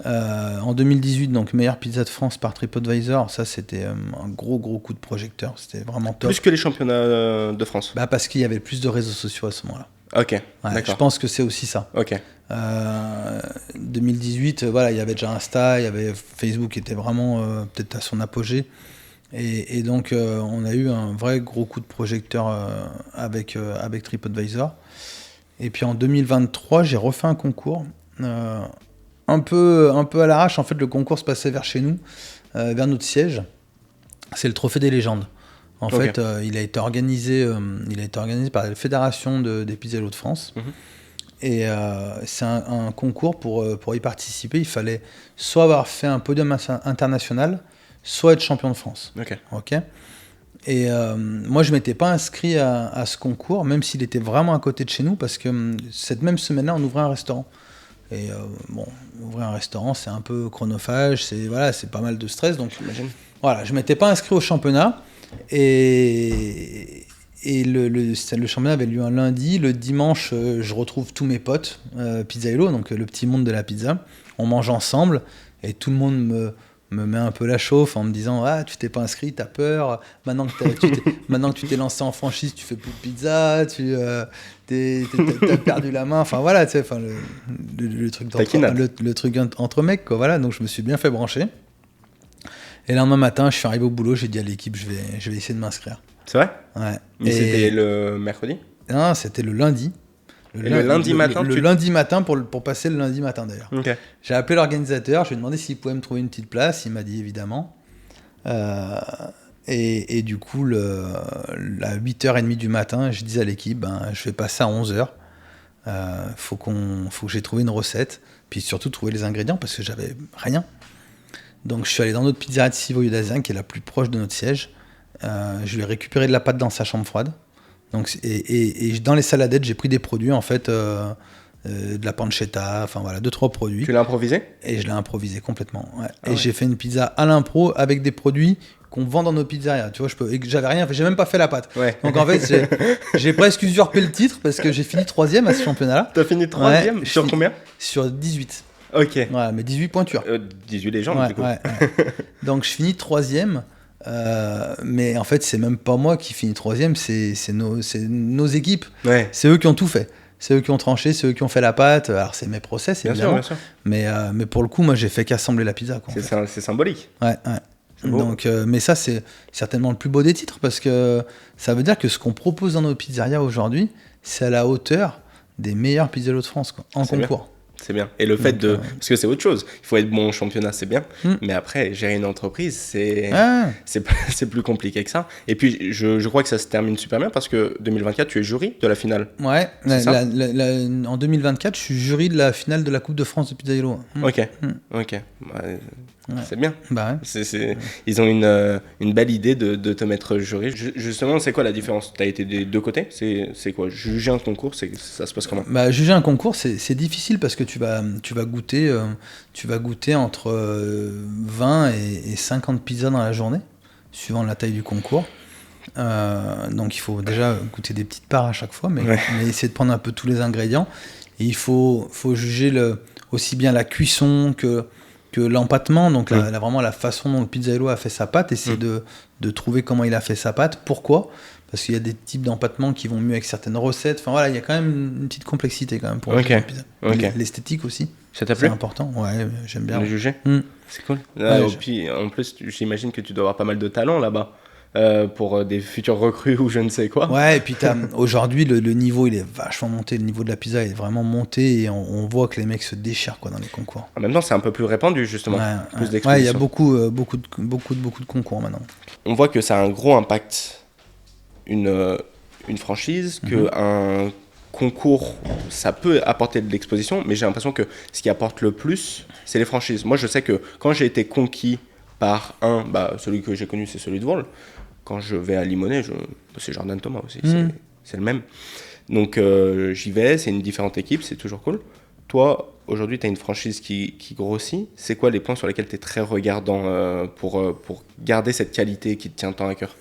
En 2018, donc meilleure pizza de France par TripAdvisor, ça c'était un gros coup de projecteur, c'était vraiment top. Plus que les championnats de France. Parce qu'il y avait plus de réseaux sociaux à ce moment-là. Ok, d'accord. Je pense que c'est aussi ça. Ok. 2018, il y avait déjà Insta, il y avait Facebook qui était vraiment peut-être à son apogée. Et donc on a eu un vrai gros coup de projecteur avec TripAdvisor. Et puis en 2023, j'ai refait un concours. Un peu à l'arrache, en fait, le concours se passait vers chez nous, vers notre siège. C'est le Trophée des légendes. En fait, il a été organisé par la Fédération des pizzaiolos de France. Et c'est un concours pour y participer. Il fallait soit avoir fait un podium international, soit être champion de France. Ok. Et moi, je ne m'étais pas inscrit à ce concours, même s'il était vraiment à côté de chez nous, parce que cette même semaine-là, on ouvrait un restaurant. Et ouvrir un restaurant, c'est un peu chronophage, c'est pas mal de stress. Donc, voilà, je ne m'étais pas inscrit au championnat. Et le championnat avait lieu un lundi. Le dimanche, je retrouve tous mes potes, Pizzaïolo, donc le petit monde de la pizza. On mange ensemble et tout le monde me met un peu la chauffe en me disant « Ah, tu t'es pas inscrit, t'as peur. Maintenant que tu t'es lancé en franchise, tu fais plus de pizza, t'as perdu la main. » Enfin voilà, tu sais, le truc entre mecs, quoi. Voilà, donc je me suis bien fait brancher. Et le lendemain matin, je suis arrivé au boulot, j'ai dit à l'équipe, je vais essayer de m'inscrire. C'est vrai ? Ouais. Mais c'était le mercredi ? Non, c'était le lundi. Le lundi matin lundi matin pour passer le lundi matin d'ailleurs. Okay. J'ai appelé l'organisateur, je lui ai demandé s'il pouvait me trouver une petite place, il m'a dit évidemment. Et du coup, à 8h30 du matin, je disais à l'équipe, je vais passer à 11h. Faut que j'ai trouvé une recette, puis surtout trouver les ingrédients parce que j'avais rien. Donc je suis allé dans notre pizzeria de Civoio d'Azin, qui est la plus proche de notre siège. Je lui ai récupéré de la pâte dans sa chambre froide. Donc, et dans les saladettes, j'ai pris des produits, en fait, de la pancetta, enfin voilà, 2-3 produits. Tu l'as improvisé ? Et je l'ai improvisé complètement, ouais. J'ai fait une pizza à l'impro avec des produits qu'on vend dans nos pizzerias, tu vois, j'avais rien fait, j'ai même pas fait la pâte. Ouais. Donc en fait, j'ai presque usurpé le titre parce que j'ai fini 3e à ce championnat-là. T'as fini 3e ? Sur combien ? Sur 18. Ok. Ouais, mais 18 pointures. 18 légendes, du coup. Ouais. Donc je finis 3e. Mais en fait, c'est même pas moi qui finis 3e, c'est nos équipes. Ouais. C'est eux qui ont tout fait. C'est eux qui ont tranché, c'est eux qui ont fait la pâte. Alors, c'est mes process, évidemment. Bien sûr. Mais pour le coup, moi, j'ai fait qu'assembler la pizza, quoi. C'est symbolique. Ouais. Donc, mais ça, c'est certainement le plus beau des titres parce que ça veut dire que ce qu'on propose dans nos pizzerias aujourd'hui, c'est à la hauteur des meilleurs pizzaiolos de France, quoi, en concours. C'est bien. Et le fait parce que c'est autre chose. Il faut être bon au championnat, c'est bien. Mais après, gérer une entreprise, c'est plus compliqué que ça. Et puis, je crois que ça se termine super bien parce que 2024, tu es jury de la finale. Ouais. En 2024, je suis jury de la finale de la Coupe de France de Pizzaiolo. Ok. C'est bien. Bah ouais. Ils ont une belle idée de te mettre jury. Justement, c'est quoi la différence? Tu as été des deux côtés? C'est quoi? Juger un concours, ça se passe comment? Juger un concours, c'est difficile parce que tu vas goûter entre 20 et 50 pizzas dans la journée, suivant la taille du concours. Donc il faut déjà goûter des petites parts à chaque fois, mais essayer de prendre un peu tous les ingrédients. Et il faut juger aussi bien la cuisson que l'empattement, donc vraiment la façon dont le pizzaiolo a fait sa pâte, essayer de trouver comment il a fait sa pâte, pourquoi, parce qu'il y a des types d'empattement qui vont mieux avec certaines recettes, enfin voilà, il y a quand même une petite complexité quand même pour juger la pizza. L'esthétique aussi, ça t'a plu? C'est important, ouais, j'aime bien. Le juger C'est cool. Puis en plus, j'imagine que tu dois avoir pas mal de talent là-bas. Pour des futurs recrues ou je ne sais quoi. Ouais, et puis aujourd'hui, le niveau, il est vachement monté. Le niveau de la pizza est vraiment monté et on voit que les mecs se déchirent dans les concours. En même temps, c'est un peu plus répandu, justement. Plus d'exposition. Ouais, il y a beaucoup de concours maintenant. On voit que ça a un gros impact, une franchise, qu'un concours, ça peut apporter de l'exposition, mais j'ai l'impression que ce qui apporte le plus, c'est les franchises. Moi, je sais que quand j'ai été conquis par celui que j'ai connu, c'est celui de World. Quand je vais à Limonest, c'est Jordan Thomas aussi, c'est le même. Donc j'y vais, c'est une différente équipe, c'est toujours cool. Toi, aujourd'hui, tu as une franchise qui grossit. C'est quoi les points sur lesquels tu es très regardant pour garder cette qualité qui te tient tant à cœur?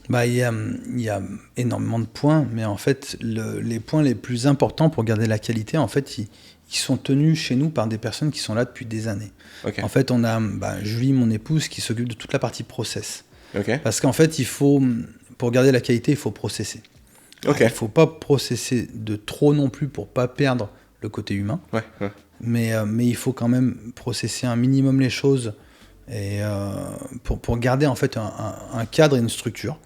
Il y a énormément de points, mais en fait, les points les plus importants pour garder la qualité, en fait, ils sont tenus chez nous par des personnes qui sont là depuis des années. Okay. En fait, on a Julie, mon épouse, qui s'occupe de toute la partie process. Okay. Parce qu'en fait, pour garder la qualité, il faut processer. Okay. Il ne faut pas processer de trop non plus pour ne pas perdre le côté humain. Ouais. Mais il faut quand même processer un minimum les choses et, pour garder en fait un cadre et une structure.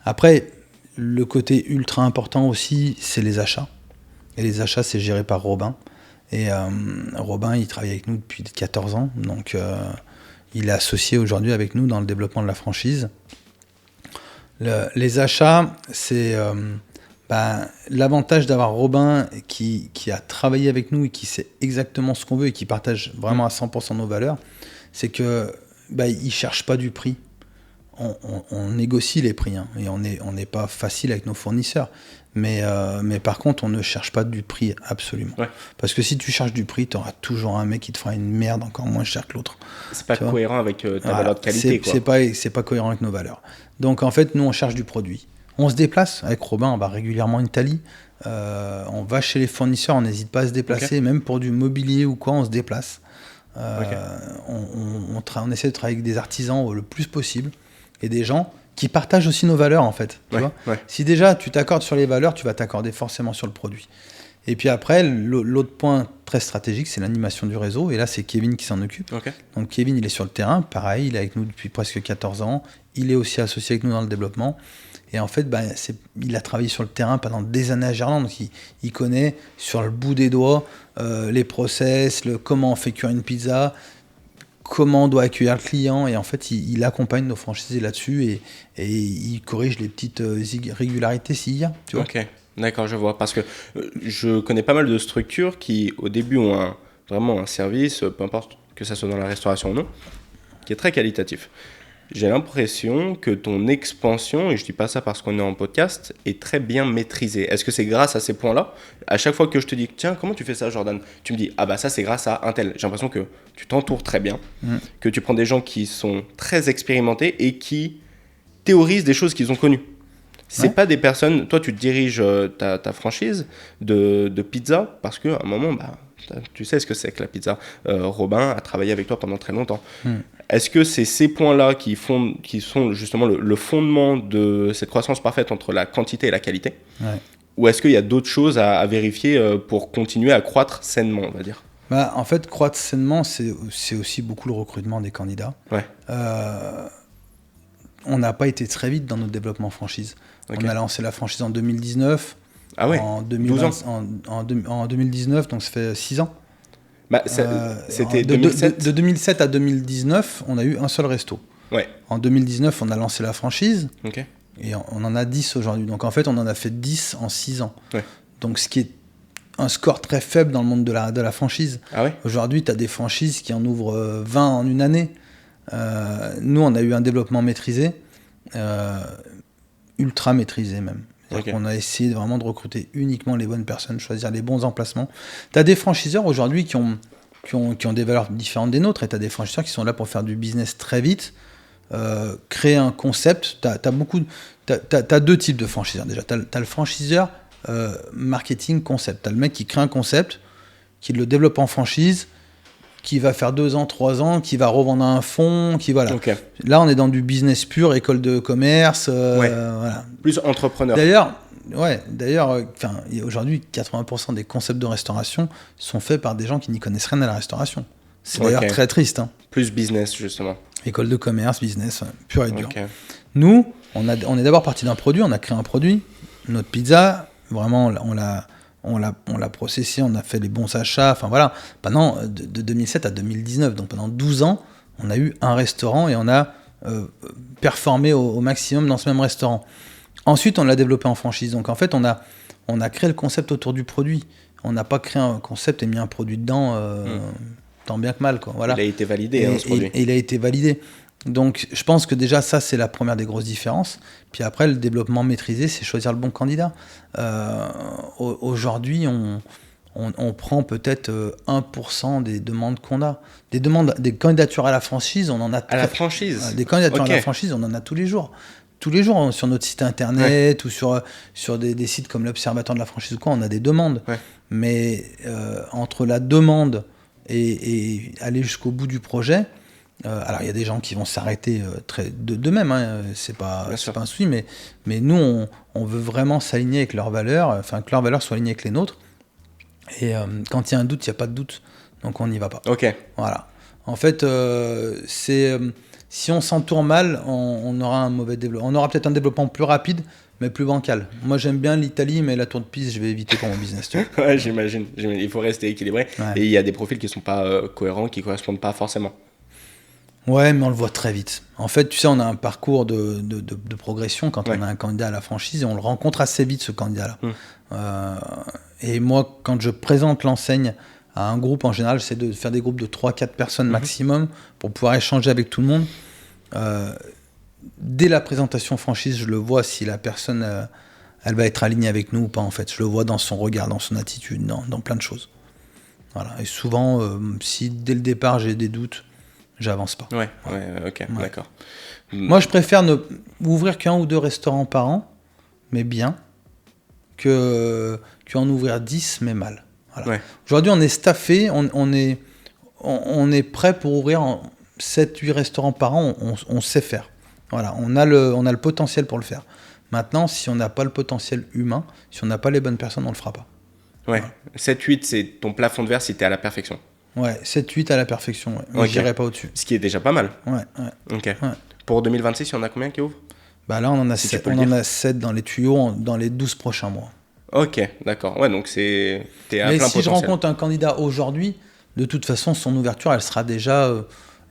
Après, le côté ultra important aussi, c'est les achats. Et les achats, c'est géré par Robin. Et Robin, il travaille avec nous depuis 14 ans. Donc, il est associé aujourd'hui avec nous dans le développement de la franchise. Les achats, c'est l'avantage d'avoir Robin qui a travaillé avec nous et qui sait exactement ce qu'on veut et qui partage vraiment à 100% nos valeurs. C'est que il cherche pas du prix. On négocie les prix, hein, et on n'est pas facile avec nos fournisseurs. Mais par contre, on ne cherche pas du prix absolument. Ouais. Parce que si tu cherches du prix, tu auras toujours un mec qui te fera une merde encore moins chère que l'autre. C'est pas cohérent avec ta valeur de qualité. C'est pas cohérent avec nos valeurs. Donc en fait, nous, on cherche du produit. On se déplace avec Robin, on va régulièrement en Italie. On va chez les fournisseurs, on n'hésite pas à se déplacer. Même pour du mobilier ou quoi, on se déplace. On essaie de travailler avec des artisans le plus possible. Et des gens qui partagent aussi nos valeurs, en fait. Tu vois ? Si déjà tu t'accordes sur les valeurs, tu vas t'accorder forcément sur le produit. Et puis après, l'autre point très stratégique, c'est l'animation du réseau. Et là, c'est Kevin qui s'en occupe. Donc Kevin, il est sur le terrain. Pareil, il est avec nous depuis presque 14 ans. Il est aussi associé avec nous dans le développement. Et en fait, il a travaillé sur le terrain pendant des années à Gerland. Donc il connaît sur le bout des doigts les process, comment on fait cuire une pizza, comment on doit accueillir le client, et en fait il accompagne nos franchisés là-dessus et il corrige les petites irrégularités s'il y a, tu vois. Ok, d'accord, je vois, parce que je connais pas mal de structures qui au début ont vraiment un service, peu importe que ça soit dans la restauration ou non, qui est très qualitatif. J'ai l'impression que ton expansion, et je dis pas ça parce qu'on est en podcast, est très bien maîtrisée. Est-ce que c'est grâce à ces points-là ? À chaque fois que je te dis, tiens, comment tu fais ça, Jordan ? Tu me dis, ça c'est grâce à un tel. J'ai l'impression que tu t'entoures très bien, que tu prends des gens qui sont très expérimentés et qui théorisent des choses qu'ils ont connues. C'est pas des personnes, toi tu diriges ta franchise de pizza parce qu'à un moment, tu sais ce que c'est que la pizza. Robin a travaillé avec toi pendant très longtemps. Est-ce que c'est ces points-là qui sont justement le fondement de cette croissance parfaite entre la quantité et la qualité ? Ou est-ce qu'il y a d'autres choses à vérifier pour continuer à croître sainement, on va dire ? En fait, croître sainement, c'est aussi beaucoup le recrutement des candidats. On n'a pas été très vite dans notre développement franchise. On a lancé la franchise en 2019. Ah ouais, en 2019, donc ça fait 6 ans. C'était 2007. De 2007 à 2019, on a eu un seul resto. Ouais. En 2019, on a lancé la franchise. Ok. Et on en a 10 aujourd'hui. Donc en fait, on en a fait 10 en 6 ans. Ouais. Donc ce qui est un score très faible dans le monde de la franchise. Ah ouais. Aujourd'hui, tu as des franchises qui en ouvrent 20 en une année. Nous, on a eu un développement maîtrisé, ultra maîtrisé même. Okay. On a essayé vraiment de recruter uniquement les bonnes personnes, choisir les bons emplacements. Tu as des franchiseurs aujourd'hui qui ont des valeurs différentes des nôtres, et tu as des franchiseurs qui sont là pour faire du business très vite, créer un concept. Tu as deux types de franchiseurs déjà. Tu as le franchiseur marketing concept. Tu as le mec qui crée un concept, qui le développe en franchise, qui va faire 2 ans, 3 ans, qui va revendre à un fonds, qui voilà. Okay. Là, on est dans du business pur, école de commerce. Voilà. Plus entrepreneur. D'ailleurs, aujourd'hui, 80% des concepts de restauration sont faits par des gens qui n'y connaissent rien à la restauration. C'est d'ailleurs très triste. Hein. Plus business, justement. École de commerce, business, pur et dur. Nous, on est d'abord parti d'un produit, on a créé un produit. Notre pizza, vraiment, on l'a processé, on a fait les bons achats, enfin voilà. Pendant de 2007 à 2019, donc pendant 12 ans, on a eu un restaurant et on a performé au maximum dans ce même restaurant. Ensuite, on l'a développé en franchise. Donc en fait, on a créé le concept autour du produit. On n'a pas créé un concept et mis un produit dedans, tant bien que mal, quoi. Voilà. Il a été validé, ce produit. Et il a été validé. Donc je pense que déjà ça c'est la première des grosses différences. Puis après le développement maîtrisé, c'est choisir le bon candidat. Aujourd'hui on prend peut-être 1% des demandes qu'on a. Des candidatures à la franchise, on en a... À la franchise Des candidatures à la franchise, on en a tous les jours. Tous les jours sur notre site internet ou sur des sites comme l'Observatoire de la franchise ou quoi, on a des demandes. Ouais. Mais entre la demande et aller jusqu'au bout du projet... alors il y a des gens qui vont s'arrêter d'eux-mêmes, hein, c'est pas un souci, mais nous on veut vraiment s'aligner avec leurs valeurs, enfin que leurs valeurs soient alignées avec les nôtres. Et quand il y a un doute, il n'y a pas de doute, donc on n'y va pas. Ok. Voilà. En fait, si on s'entoure mal, on aura un mauvais développement. On aura peut-être un développement plus rapide, mais plus bancal. Moi j'aime bien l'Italie, mais la tour de Pise, je vais éviter pour mon business. Ouais, j'imagine. Il faut rester équilibré. Ouais. Et il y a des profils qui ne sont pas cohérents, qui ne correspondent pas forcément. Ouais, mais on le voit très vite. En fait, tu sais, on a un parcours de progression quand on a un candidat à la franchise et on le rencontre assez vite, ce candidat-là. Et moi, quand je présente l'enseigne à un groupe, en général, j'essaie de faire des groupes de 3-4 personnes maximum pour pouvoir échanger avec tout le monde. Dès la présentation franchise, je le vois si la personne, elle va être alignée avec nous ou pas, en fait. Je le vois dans son regard, dans son attitude, dans plein de choses. Voilà. Et souvent, si dès le départ, j'ai des doutes, j'avance pas. Ok, d'accord. Moi, je préfère ne ouvrir qu'1 ou 2 restaurants par an, mais bien, qu'en ouvrir 10, mais mal. Voilà. Ouais. Aujourd'hui, on est staffé, on est prêt pour ouvrir 7-8 restaurants par an, on sait faire. Voilà, on a le potentiel pour le faire. Maintenant, si on n'a pas le potentiel humain, si on n'a pas les bonnes personnes, on le fera pas. Ouais, voilà. 7-8, c'est ton plafond de verre si tu es à la perfection. Ouais, 7-8 à la perfection, ouais. Mais je n'irai pas au-dessus. Ce qui est déjà pas mal. Ouais. Ok. Ouais. Pour 2026, il y en a combien qui ouvrent ? Bah là, on en a 7 dans les tuyaux dans les 12 prochains mois. Ok, d'accord. Ouais, donc t'es à mais plein si potentiel. Je rencontre un candidat aujourd'hui, de toute façon, son ouverture, elle sera déjà...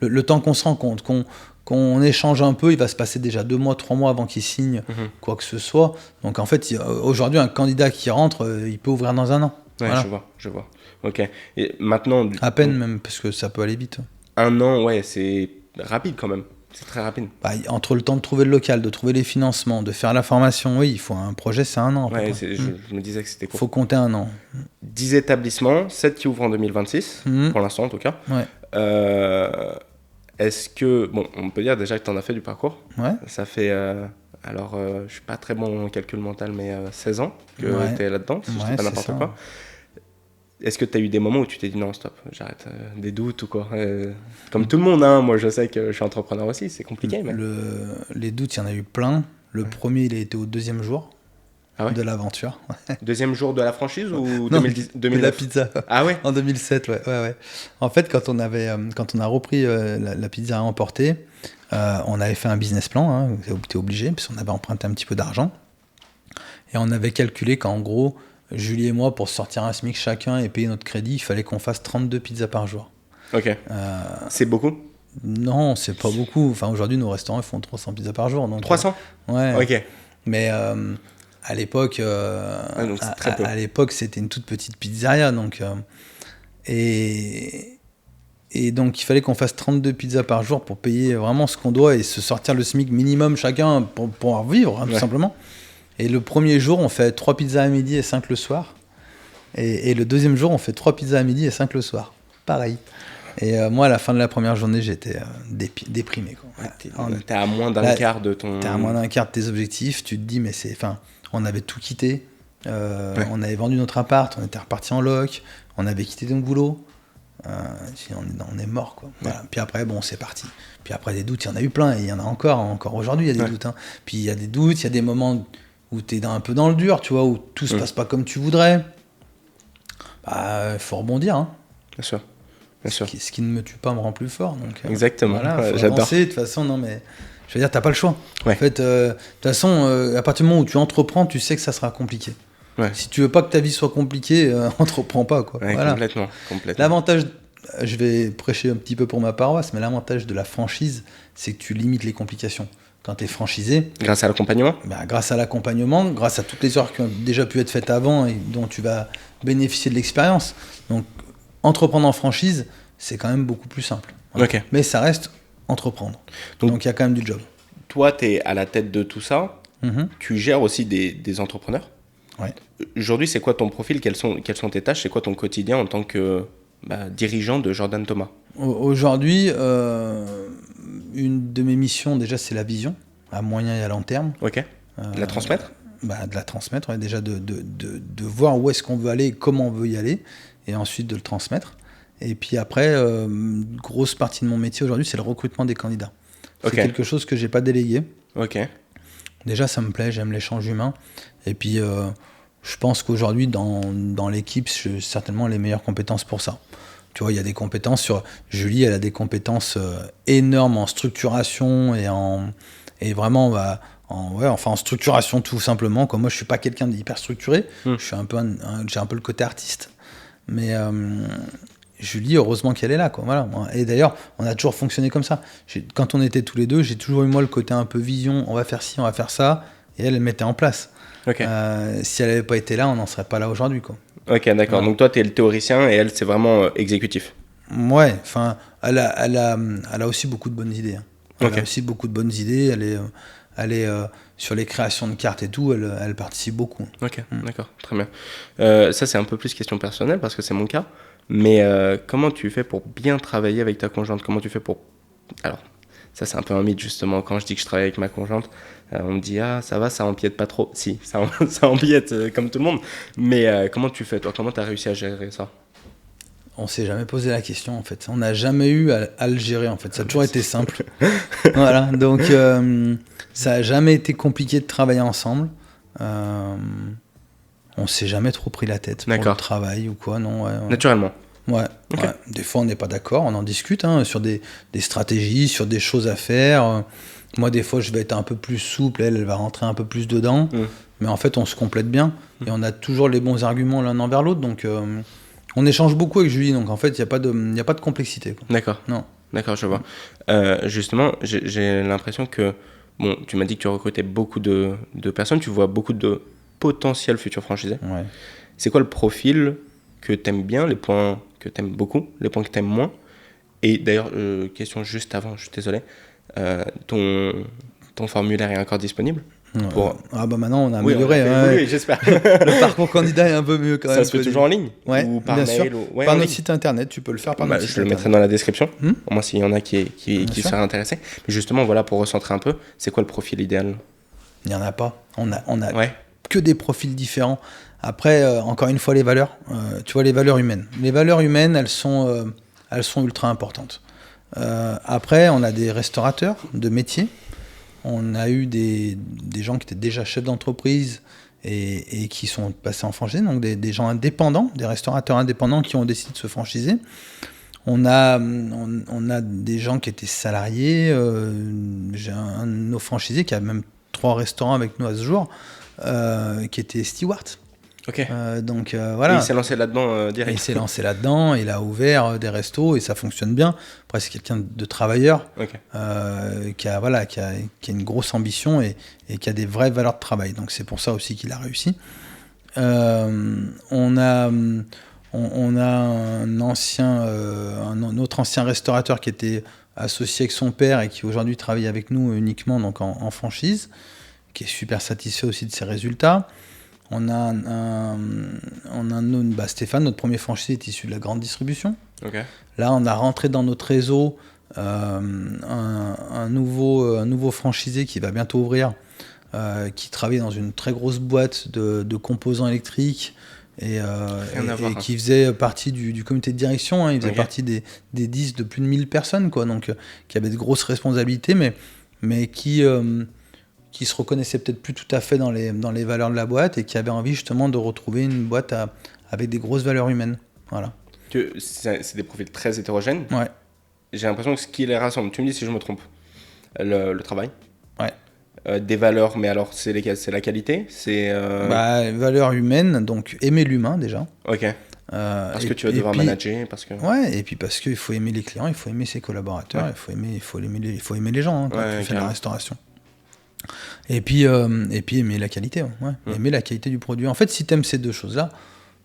le temps qu'on se rencontre, qu'on échange un peu, il va se passer déjà 2 mois, 3 mois avant qu'il signe quoi que ce soit. Donc en fait, aujourd'hui, un candidat qui rentre, il peut ouvrir dans 1 an. Ouais, voilà. Je vois. Ok. Et maintenant... À peine même, parce que ça peut aller vite. 1 an, ouais, c'est rapide quand même. C'est très rapide. Bah, entre le temps de trouver le local, de trouver les financements, de faire la formation, oui, il faut un projet, c'est 1 an. Ouais, je me disais que c'était court. Il faut compter 1 an. 10 établissements, 7 qui ouvrent en 2026, pour l'instant en tout cas. Ouais. Est-ce que... Bon, on peut dire déjà que tu en as fait du parcours. Ouais. Ça fait... alors, je suis pas très bon en calcul mental, mais 16 ans que tu es là-dedans, si je dis pas n'importe quoi. Est-ce que tu as eu des moments où tu t'es dit non, stop, j'arrête, des doutes ou quoi comme tout le monde, hein, moi je sais que je suis entrepreneur aussi, c'est compliqué. Mais... Les doutes, il y en a eu plein. Le premier, il a été au 2e jour de l'aventure. 2e jour de la franchise ou non, 2010, 2009 de la pizza. Ah ouais. En 2007, ouais. En fait, quand on a repris la pizza à emporter, on avait fait un business plan, hein, t'es obligé, parce qu'on avait emprunté un petit peu d'argent. Et on avait calculé qu'en gros, Julie et moi, pour sortir un SMIC chacun et payer notre crédit, il fallait qu'on fasse 32 pizzas par jour. Ok. C'est beaucoup? Non, c'est pas beaucoup. Enfin, aujourd'hui, nos restaurants ils font 300 pizzas par jour. Donc, 300? Ouais. Ok. Mais à l'époque, donc c'est très peu. À l'époque, c'était une toute petite pizzeria. Donc, et donc, il fallait qu'on fasse 32 pizzas par jour pour payer vraiment ce qu'on doit et se sortir le SMIC minimum chacun pour pouvoir vivre, hein, tout simplement. Et le premier jour, on fait 3 pizzas à midi et 5 le soir. Et le deuxième jour, on fait 3 pizzas à midi et 5 le soir. Pareil. Et moi, à la fin de la première journée, j'étais déprimé. Quoi. Ouais, t'es à moins d'un quart de ton... T'es à moins d'un quart de tes objectifs. Tu te dis, mais on avait tout quitté. On avait vendu notre appart, on était reparti en loc. On avait quitté nos boulots. On est mort, quoi. Voilà. Puis après, bon, c'est parti. Puis après, des doutes, il y en a eu plein. Et il y en a encore aujourd'hui, il y a des doutes. Hein. Puis il y a des doutes, il y a des moments où tu es un peu dans le dur, tu vois, où tout se passe pas comme tu voudrais. Bah, faut rebondir. Hein. Bien sûr. Ce qui ne me tue pas me rend plus fort. Donc, exactement. Voilà, faut j'adore. avancer. De toute façon, non, mais je veux dire, t'as pas le choix. Ouais. En fait, de toute façon, à partir du moment où tu entreprends, tu sais que ça sera compliqué. Ouais. Si tu veux pas que ta vie soit compliquée, entreprends pas, quoi. Ouais, voilà. Complètement. L'avantage, je vais prêcher un petit peu pour ma paroisse, mais l'avantage de la franchise, c'est que tu limites les complications. Quand tu es franchisé... Grâce à l'accompagnement ? Grâce à l'accompagnement, grâce à toutes les heures qui ont déjà pu être faites avant et dont tu vas bénéficier de l'expérience. Donc, entreprendre en franchise, c'est quand même beaucoup plus simple. Okay. Mais ça reste entreprendre. Donc, il y a quand même du job. Toi, tu es à la tête de tout ça. Mm-hmm. Tu gères aussi des entrepreneurs. Ouais. Aujourd'hui, c'est quoi ton profil ? Quelles sont tes tâches ? C'est quoi ton quotidien en tant que dirigeant de Jordan Thomas ? Aujourd'hui, une de mes missions, déjà, c'est la vision, à moyen et à long terme. Ok. De la transmettre ? De la transmettre, ouais, déjà de voir où est-ce qu'on veut aller, comment on veut y aller, et ensuite de le transmettre. Et puis après, une grosse partie de mon métier aujourd'hui, c'est le recrutement des candidats. C'est quelque chose que j'ai pas délégué. Ok. Déjà, ça me plaît, j'aime l'échange humain. Et puis, je pense qu'aujourd'hui, dans l'équipe, j'ai certainement les meilleures compétences pour ça. Tu vois, il y a des compétences sur... Julie, elle a des compétences énormes en structuration et vraiment en structuration tout simplement. Comme moi, je suis pas quelqu'un d'hyper structuré. Je suis j'ai un peu le côté artiste. Mais Julie, heureusement qu'elle est là, quoi. Voilà. Et d'ailleurs, on a toujours fonctionné comme ça. Quand on était tous les deux, j'ai toujours eu moi le côté un peu vision. On va faire ci, on va faire ça. Et elle mettait en place. Okay. Si elle n'avait pas été là, on n'en serait pas là aujourd'hui, quoi. Ok, d'accord. Ouais. Donc toi, tu es le théoricien et elle, c'est vraiment exécutif. Ouais, enfin, elle a aussi beaucoup de bonnes idées. Hein. Elle a aussi beaucoup de bonnes idées. Elle est sur les créations de cartes et tout, elle participe beaucoup. Ok, d'accord, très bien. Ça, c'est un peu plus question personnelle parce que c'est mon cas. Mais comment tu fais pour bien travailler avec ta conjointe ? Comment tu fais pour... Alors, ça, c'est un peu un mythe, justement. Quand je dis que je travaille avec ma conjointe, on me dit « Ah, ça va, ça empiète pas trop. » Si, ça empiète comme tout le monde. Mais comment tu fais, toi ? Comment tu as réussi à gérer ça ? On s'est jamais posé la question, en fait. On n'a jamais eu à le gérer, en fait. Ça a toujours été simple. Voilà, donc ça n'a jamais été compliqué de travailler ensemble. On s'est jamais trop pris la tête pour le travail ou quoi, non. Ouais. Naturellement. Ouais. Des fois, on n'est pas d'accord, on en discute sur des stratégies, sur des choses à faire. Moi, des fois, je vais être un peu plus souple, elle va rentrer un peu plus dedans. Mais en fait, on se complète bien et on a toujours les bons arguments l'un envers l'autre. Donc, on échange beaucoup avec Julie. Donc, en fait, il n'y a pas de complexité, quoi. D'accord. Non. D'accord, je vois. Justement, j'ai l'impression que... Bon, tu m'as dit que tu recrutais beaucoup de personnes. Tu vois beaucoup de potentiels futurs franchisés. Ouais. C'est quoi le profil que tu aimes bien, les points que tu aimes beaucoup, les points que tu aimes moins ? Et d'ailleurs, question juste avant, je suis désolé, ton formulaire est encore disponible ? Ah bah maintenant on a amélioré. Oui, on a évolué, j'espère. Le parcours candidat est un peu mieux quand même. Ça se fait toujours en ligne ? Ouais, ou par bien mail sûr. ou... Par notre site internet, tu peux le faire par notre site internet. Je le mettrai dans la description, au moins s'il y en a qui seraient intéressés. Mais justement, voilà, pour recentrer un peu, c'est quoi le profil idéal ? Il n'y en a pas. On a que des profils différents. Après, encore une fois, les valeurs. Tu vois, les valeurs humaines. Les valeurs humaines, elles sont ultra importantes. Après, on a des restaurateurs de métier. On a eu des gens qui étaient déjà chefs d'entreprise et qui sont passés en franchise, donc des gens indépendants, des restaurateurs indépendants qui ont décidé de se franchiser. On a des gens qui étaient salariés. J'ai un de nos franchisés qui a même 3 restaurants avec nous à ce jour, qui était steward. Ok. Donc voilà. Et il s'est lancé là-dedans direct. Il s'est lancé là-dedans, il a ouvert des restos et ça fonctionne bien. Après, c'est quelqu'un de travailleur qui a une grosse ambition et qui a des vraies valeurs de travail. Donc c'est pour ça aussi qu'il a réussi. On a un autre ancien restaurateur qui était associé avec son père et qui aujourd'hui travaille avec nous uniquement donc en franchise, qui est super satisfait aussi de ses résultats. On a Stéphane, notre premier franchisé est issu de la grande distribution. Là, on a rentré dans notre réseau un nouveau franchisé qui va bientôt ouvrir, qui travaille dans une très grosse boîte de composants électriques et qui faisait partie du comité de direction. Il faisait partie des 10 de plus de 1000 personnes, quoi, donc qui avait de grosses responsabilités, mais qui se reconnaissait peut-être plus tout à fait dans les valeurs de la boîte et qui avait envie justement de retrouver une boîte avec des grosses valeurs humaines. Voilà. C'est des profils très hétérogènes. Ouais. J'ai l'impression que ce qui les rassemble, tu me dis si je me trompe, le travail. Ouais. Des valeurs, mais alors c'est lesquelles? C'est la qualité? Valeurs humaines, donc aimer l'humain déjà. Ok. Parce que tu vas devoir manager, parce que... Ouais, et puis parce qu'il faut aimer les clients, il faut aimer ses collaborateurs, il faut aimer les gens quand tu fais de la restauration. Et puis aimer la qualité, aimer la qualité du produit. En fait, si t'aimes ces deux choses-là,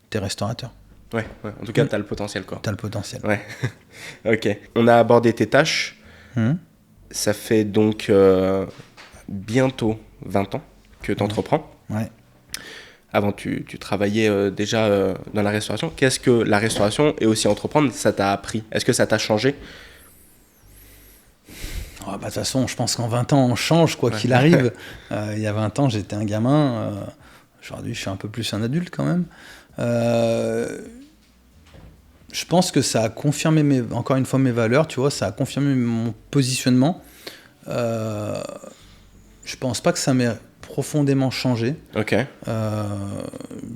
t'es restaurateur. Ouais. En tout cas, t'as le potentiel, quoi. T'as le potentiel. Ouais. Ok. On a abordé tes tâches. Ça fait donc bientôt 20 ans que t'entreprends. Ouais. Avant, tu travaillais déjà dans la restauration. Qu'est-ce que la restauration et aussi entreprendre, ça t'a appris? Est-ce que ça t'a changé? De toute façon, je pense qu'en 20 ans, on change, quoi qu'il arrive. Il y a 20 ans, j'étais un gamin. Aujourd'hui, je suis un peu plus un adulte, quand même. Je pense que ça a confirmé, encore une fois, mes valeurs, tu vois, ça a confirmé mon positionnement. Je pense pas que ça m'ait profondément changé. Ok.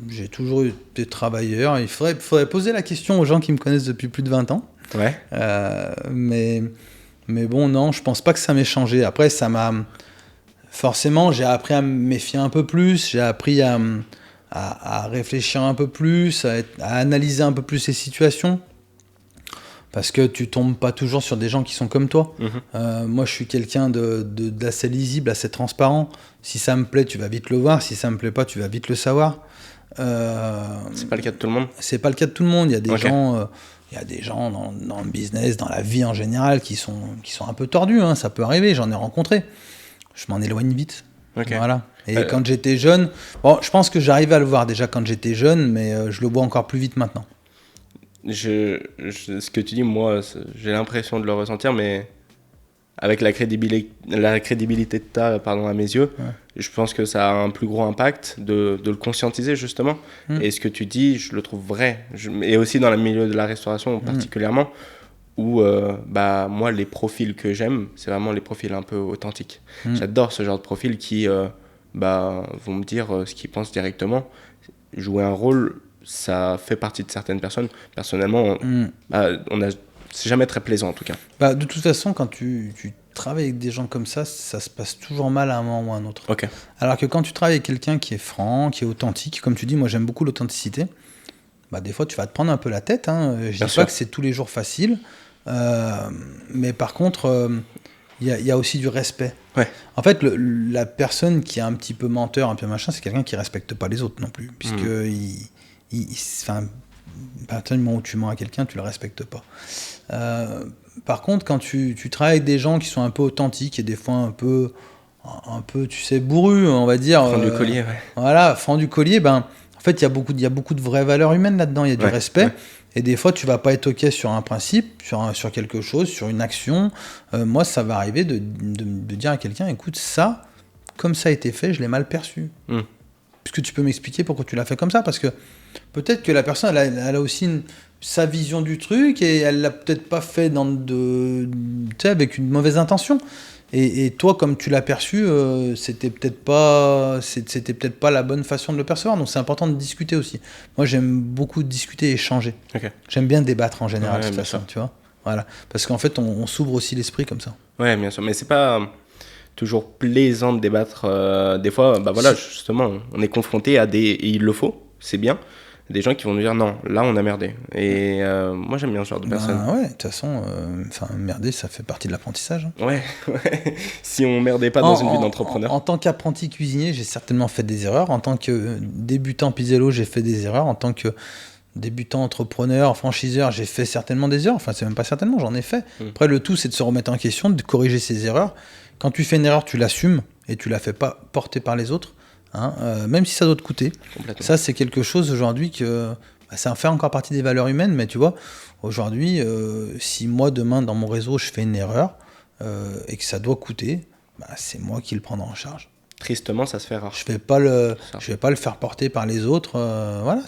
J'ai toujours été travailleur. Il faudrait poser la question aux gens qui me connaissent depuis plus de 20 ans. Ouais. Mais bon, non, je pense pas que ça m'ait changé. Après, ça m'a... Forcément, j'ai appris à me méfier un peu plus, j'ai appris à réfléchir un peu plus, à analyser un peu plus les situations. Parce que tu tombes pas toujours sur des gens qui sont comme toi. Moi, je suis quelqu'un d'assez lisible, assez transparent. Si ça me plaît, tu vas vite le voir. Si ça me plaît pas, tu vas vite le savoir. C'est pas le cas de tout le monde? C'est pas le cas de tout le monde. Il y a des gens... Il y a des gens dans le business, dans la vie en général, qui sont un peu tordus. Ça peut arriver, j'en ai rencontré. Je m'en éloigne vite. Voilà. Et quand j'étais jeune... Bon, je pense que j'arrivais à le voir déjà quand j'étais jeune, mais je le vois encore plus vite maintenant. Ce que tu dis, moi, j'ai l'impression de le ressentir, mais avec la crédibilité de ta, à mes yeux, je pense que ça a un plus gros impact de le conscientiser, justement. Et ce que tu dis, je le trouve vrai. Et aussi dans le milieu de la restauration, particulièrement, où moi, les profils que j'aime, c'est vraiment les profils un peu authentiques. J'adore ce genre de profils qui vont me dire ce qu'ils pensent directement. Jouer un rôle, ça fait partie de certaines personnes. Personnellement, c'est jamais très plaisant, en tout cas. De toute façon, quand tu travailles avec des gens comme ça se passe toujours mal à un moment ou à un autre. Okay. Alors que quand tu travailles avec quelqu'un qui est franc, qui est authentique, comme tu dis, moi j'aime beaucoup l'authenticité, des fois tu vas te prendre un peu la tête. Je dis pas que c'est tous les jours facile, mais par contre, il y a aussi du respect. Ouais. En fait, la personne qui est un petit peu menteur, un peu machin, c'est quelqu'un qui respecte pas les autres non plus, puisque à partir du moment où tu mens à quelqu'un, tu le respectes pas. Par contre, quand tu travailles avec des gens qui sont un peu authentiques et des fois un peu tu sais, bourrus, on va dire. Franc du collier, ouais. Voilà, franc du collier, en fait, il y a beaucoup de vraies valeurs humaines là-dedans, il y a du respect. Ouais. Et des fois, tu vas pas être OK sur un principe, sur quelque chose, sur une action. Moi, ça va arriver de dire à quelqu'un, écoute, ça, comme ça a été fait, je l'ai mal perçu. Est-ce que tu peux m'expliquer pourquoi tu l'as fait comme ça? Parce que peut-être que la personne, elle a aussi sa vision du truc et elle l'a peut-être pas fait avec une mauvaise intention. Et toi, comme tu l'as perçu, c'était peut-être pas la bonne façon de le percevoir. Donc c'est important de discuter aussi. Moi, j'aime beaucoup discuter et échanger. Okay. J'aime bien débattre en général, de toute façon, tu vois. Voilà. Parce qu'en fait, on s'ouvre aussi l'esprit comme ça. Ouais, bien sûr. Mais c'est pas toujours plaisant de débattre. Des fois, justement, on est confronté à et il le faut. c'est bien. Des gens qui vont nous dire non, là on a merdé. Et moi j'aime bien ce genre de personnes. Ouais, de toute façon, merder, ça fait partie de l'apprentissage. Hein. Ouais. Si on merdait pas dans une vie d'entrepreneur. En tant qu'apprenti cuisinier, j'ai certainement fait des erreurs. En tant que débutant Pisello, j'ai fait des erreurs. En tant que débutant entrepreneur, franchiseur, j'ai fait certainement des erreurs. Enfin, c'est même pas certainement, j'en ai fait. Après, le tout, c'est de se remettre en question, de corriger ses erreurs. Quand tu fais une erreur, tu l'assumes et tu la fais pas porter par les autres. Hein, même si ça doit te coûter. Ça, c'est quelque chose aujourd'hui que ça en fait encore partie des valeurs humaines, mais tu vois, aujourd'hui, si moi, demain, dans mon réseau, je fais une erreur et que ça doit coûter, c'est moi qui le prendrai en charge. Tristement, ça se fait rare. Je vais pas le faire porter par les autres. Voilà,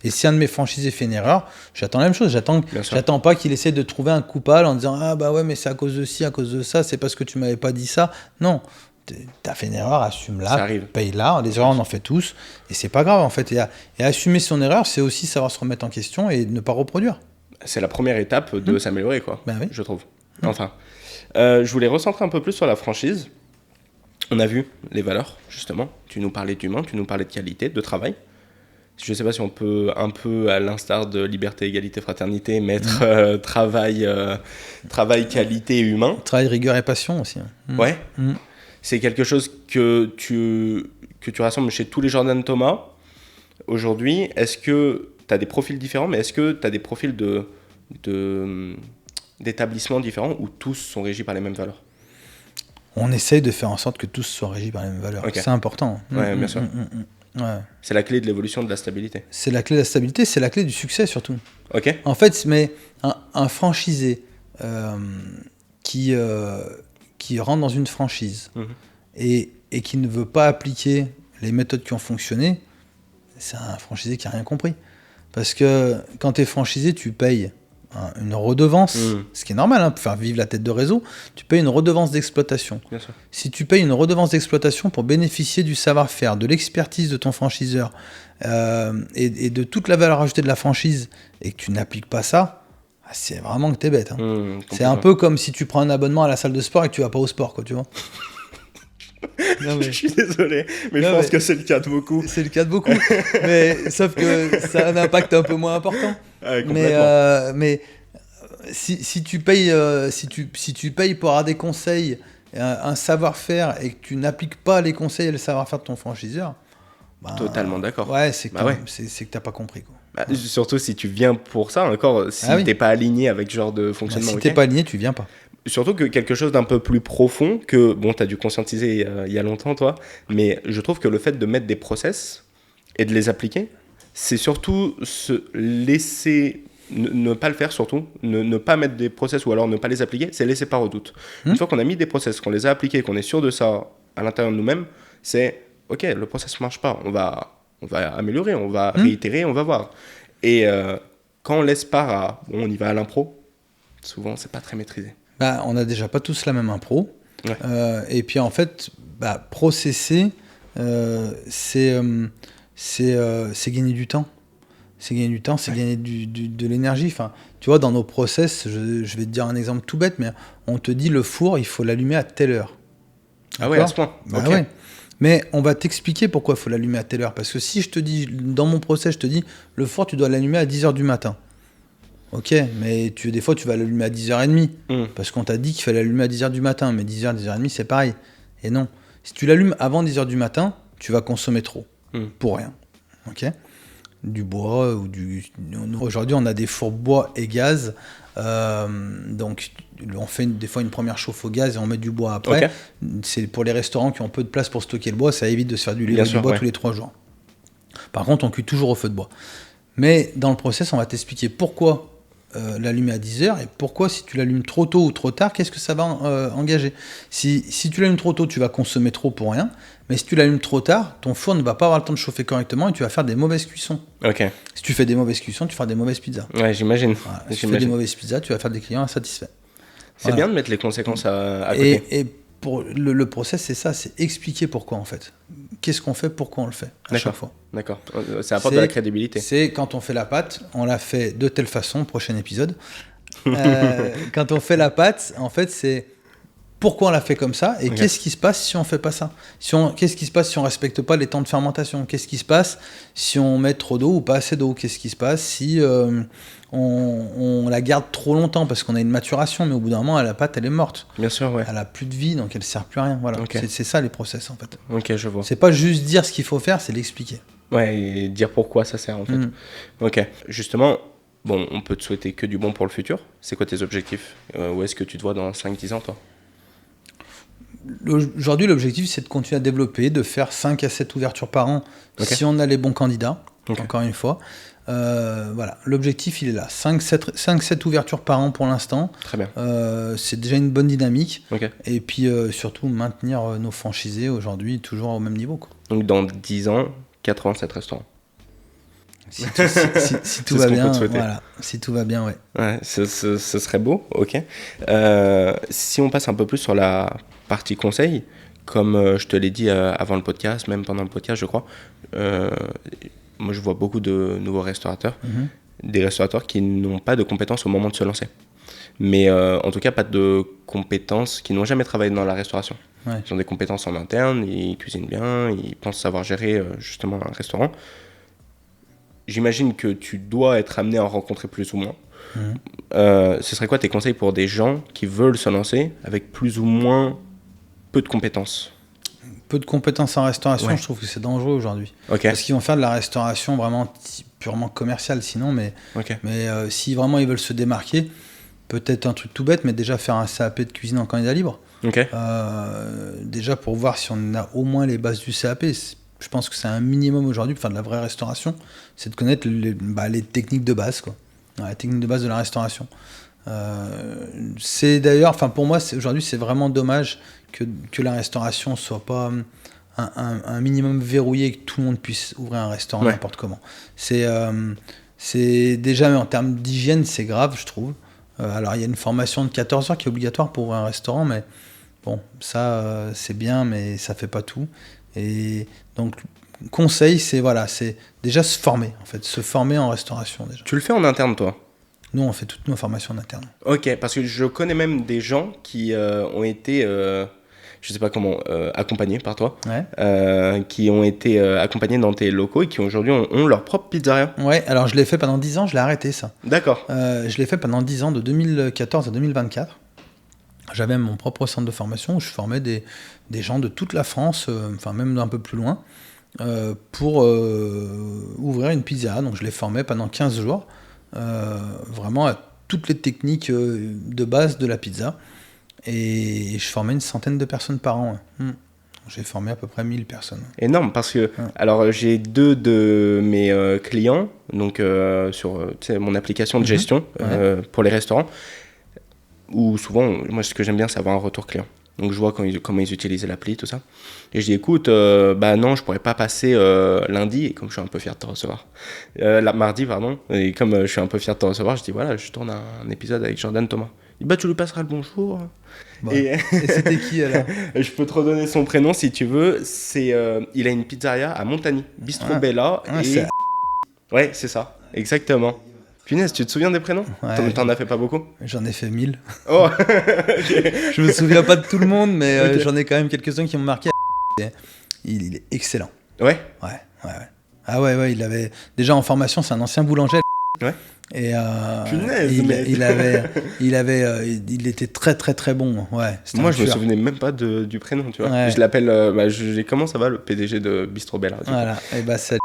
et si un de mes franchisés fait une erreur, j'attends la même chose. J'attends pas qu'il essaie de trouver un coupable en disant ah bah ouais, mais c'est à cause de ci, à cause de ça, c'est parce que tu m'avais pas dit ça. Non. T'as fait une erreur, assume-la, paye-la. Les erreurs, on en fait tous, et c'est pas grave en fait. Et assumer son erreur, c'est aussi savoir se remettre en question et ne pas reproduire. C'est la première étape de s'améliorer, quoi. Oui. Je trouve. Enfin, je voulais recentrer un peu plus sur la franchise. On a vu les valeurs, justement. Tu nous parlais d'humain, tu nous parlais de qualité, de travail. Je sais pas si on peut un peu, à l'instar de liberté, égalité, fraternité, mettre travail, qualité et humain. Travail, rigueur et passion aussi. Ouais. C'est quelque chose que tu rassembles chez tous les Jordan Thomas. Aujourd'hui, est-ce que tu as des profils différents, mais est-ce que tu as des profils d'établissements différents où tous sont régis par les mêmes valeurs ? On essaye de faire en sorte que tous soient régis par les mêmes valeurs. Okay. C'est important. Ouais, bien sûr. Ouais. C'est la clé de l'évolution de la stabilité. C'est la clé de la stabilité, c'est la clé du succès surtout. Ok. En fait, mais un franchisé qui rentre dans une franchise et qui ne veut pas appliquer les méthodes qui ont fonctionné, c'est un franchisé qui n'a rien compris. Parce que quand tu es franchisé, tu payes une redevance, ce qui est normal, pour faire vivre la tête de réseau, tu payes une redevance d'exploitation. Bien sûr. Si tu payes une redevance d'exploitation pour bénéficier du savoir-faire, de l'expertise de ton franchiseur et de toute la valeur ajoutée de la franchise et que tu n'appliques pas ça, c'est vraiment que t'es bête. C'est un peu comme si tu prends un abonnement à la salle de sport et que tu vas pas au sport, quoi, tu vois. Non, mais... Je suis désolé, mais je pense que c'est le cas de beaucoup. C'est le cas de beaucoup, mais sauf que ça a un impact un peu moins important. Mais si tu payes pour avoir des conseils, un savoir-faire et que tu n'appliques pas les conseils et le savoir-faire de ton franchiseur, totalement d'accord. Ouais, c'est que t'as pas compris, quoi. Surtout si tu viens pour ça, encore si t'es pas aligné avec ce genre de fonctionnement. Si t'es pas aligné, tu viens pas. Surtout que quelque chose d'un peu plus profond que, bon, t'as dû conscientiser il y a longtemps, toi, mais je trouve que le fait de mettre des process et de les appliquer, c'est surtout se laisser, ne pas le faire surtout, ne pas mettre des process ou alors ne pas les appliquer, c'est laisser part au doute. Une fois qu'on a mis des process, qu'on les a appliqués, qu'on est sûr de ça à l'intérieur de nous-mêmes, c'est, ok, le process ne marche pas, on va améliorer, on va réitérer, on va voir. Et quand on laisse part à, bon, on y va à l'impro, souvent c'est pas très maîtrisé. On n'a déjà pas tous la même impro. Ouais. Et puis en fait, processer, c'est gagner du temps. C'est gagner du temps, c'est gagner de l'énergie. Enfin, tu vois, dans nos process, je vais te dire un exemple tout bête, mais on te dit le four, il faut l'allumer à telle heure. Ah ouais, à ce point. Okay. Ouais. Mais on va t'expliquer pourquoi il faut l'allumer à telle heure. Parce que si je te dis, dans mon process, je te dis, le four, tu dois l'allumer à 10h du matin. Ok, mais des fois, tu vas l'allumer à 10h30. Parce qu'on t'a dit qu'il fallait l'allumer à 10h du matin. Mais 10h, 10h30, c'est pareil. Et non. Si tu l'allumes avant 10h du matin, tu vas consommer trop. Pour rien. Ok ? Du bois ou Aujourd'hui, on a des fours bois et gaz. Donc, on fait des fois une première chauffe au gaz et on met du bois après. Okay. C'est pour les restaurants qui ont peu de place pour stocker le bois. Ça évite de se faire du bois tous les 3 jours. Par contre, on cuit toujours au feu de bois. Mais dans le process, on va t'expliquer pourquoi l'allumer à 10h et pourquoi si tu l'allumes trop tôt ou trop tard, qu'est-ce que ça va engager. Si tu l'allumes trop tôt, tu vas consommer trop pour rien, mais si tu l'allumes trop tard, ton four ne va pas avoir le temps de chauffer correctement et tu vas faire des mauvaises cuissons. Ok. Si tu fais des mauvaises cuissons, tu feras des mauvaises pizzas. Ouais, j'imagine. Voilà. Si tu fais des mauvaises pizzas, tu vas faire des clients insatisfaits. C'est bien de mettre les conséquences à côté. Et pour le process, c'est ça, c'est expliquer pourquoi en fait. Qu'est-ce qu'on fait, pourquoi on le fait à chaque fois. D'accord, ça apporte de la crédibilité. C'est quand on fait la pâte, on la fait de telle façon, prochain épisode. Quand on fait la pâte, en fait, c'est pourquoi on l'a fait comme ça, et qu'est-ce qui se passe si on fait pas ça, qu'est-ce qui se passe si on respecte pas les temps de fermentation, qu'est-ce qui se passe si on met trop d'eau ou pas assez d'eau, qu'est-ce qui se passe si on la garde trop longtemps parce qu'on a une maturation, mais au bout d'un moment la pâte elle est morte. Bien sûr, ouais. Elle a plus de vie, donc elle sert plus à rien. Voilà, c'est ça les process en fait. Ok, je vois. C'est pas juste dire ce qu'il faut faire, c'est l'expliquer. Ouais, et dire pourquoi ça sert en fait. Ok, justement, bon, on peut te souhaiter que du bon pour le futur. C'est quoi tes objectifs? Où est-ce que tu te vois dans 5-10 ans, toi? Aujourd'hui, l'objectif, c'est de continuer à développer, de faire 5 à 7 ouvertures par an, si on a les bons candidats, encore une fois. Voilà, l'objectif, il est là. 5-7 ouvertures par an pour l'instant. Très bien. C'est déjà une bonne dynamique. Et puis, surtout, maintenir nos franchisés aujourd'hui toujours au même niveau, quoi. Donc, dans 10 ans, 87 restaurants. Si tout va bien, voilà. Si tout va bien, ouais. Ouais, ce serait beau, ok. Si on passe un peu plus sur la partie conseil, comme je te l'ai dit avant le podcast, même pendant le podcast, je crois, moi je vois beaucoup de nouveaux restaurateurs, des restaurateurs qui n'ont pas de compétences au moment de se lancer. Mais en tout cas, pas de compétences, qui n'ont jamais travaillé dans la restauration. Ouais. Ils ont des compétences en interne, ils cuisinent bien, ils pensent savoir gérer justement un restaurant. J'imagine que tu dois être amené à en rencontrer plus ou moins. Ce serait quoi tes conseils pour des gens qui veulent se lancer avec plus ou moins peu de compétences? Peu de compétences en restauration, je trouve que c'est dangereux aujourd'hui. Parce qu'ils vont faire de la restauration vraiment purement commerciale sinon, mais si vraiment ils veulent se démarquer, peut-être un truc tout bête, mais déjà faire un CAP de cuisine en candidat libre. Déjà pour voir si on a au moins les bases du CAP. Je pense que c'est un minimum aujourd'hui pour faire de la vraie restauration, c'est de connaître les techniques de base, quoi. La technique de base de la restauration. C'est d'ailleurs, pour moi, aujourd'hui, c'est vraiment dommage que la restauration soit pas un minimum verrouillé et que tout le monde puisse ouvrir un restaurant n'importe comment. C'est déjà, mais en termes d'hygiène, c'est grave, je trouve. Alors, il y a une formation de 14 heures qui est obligatoire pour ouvrir un restaurant, mais bon, ça, c'est bien, mais ça fait pas tout. Et donc, conseil, c'est déjà se former, en fait, se former en restauration déjà. Tu le fais en interne, toi? Nous, on fait toutes nos formations en interne. Ok, parce que je connais même des gens qui ont été, je sais pas comment, accompagnés par toi, qui ont été accompagnés dans tes locaux et qui aujourd'hui ont leur propre pizzeria. Ouais, alors je l'ai fait pendant 10 ans, je l'ai arrêté ça. D'accord. Je l'ai fait pendant 10 ans, de 2014 à 2024. J'avais mon propre centre de formation où je formais des gens de toute la France, même d'un peu plus loin, pour ouvrir une pizzeria. Donc je les formais pendant 15 jours, vraiment à toutes les techniques de base de la pizza. Et je formais une centaine de personnes par an. J'ai formé à peu près 1000 personnes. Énorme, parce que alors j'ai 2 de mes clients donc, sur mon application de gestion pour les restaurants, où souvent, moi ce que j'aime bien c'est avoir un retour client. Donc je vois comment ils utilisaient l'appli, tout ça. Et je dis écoute, non, je pourrais pas passer lundi, et comme je suis un peu fier de te recevoir. Mardi, pardon, et comme je suis un peu fier de te recevoir, je dis voilà, je tourne un épisode avec Jordan Thomas. Il dit tu lui passeras le bonjour. Bon. Et c'était qui alors? Je peux te redonner son prénom si tu veux. Il a une pizzeria à Montagny, Bistro Bella. Ouais, c'est ça, exactement. Punaise, tu te souviens des prénoms? T'en as fait pas beaucoup? J'en ai fait 1000. Oh. Je me souviens pas de tout le monde, mais j'en ai quand même quelques-uns qui m'ont marqué. Il est excellent. Ouais. Ah ouais, il avait déjà en formation, c'est un ancien boulanger. Ouais. Et punaise, il était très très très bon. Ouais. Moi, je me souvenais même pas du prénom, tu vois. Ouais. Je l'appelle. Comment ça va, le PDG de Bistro Bella? Voilà. Et c'est.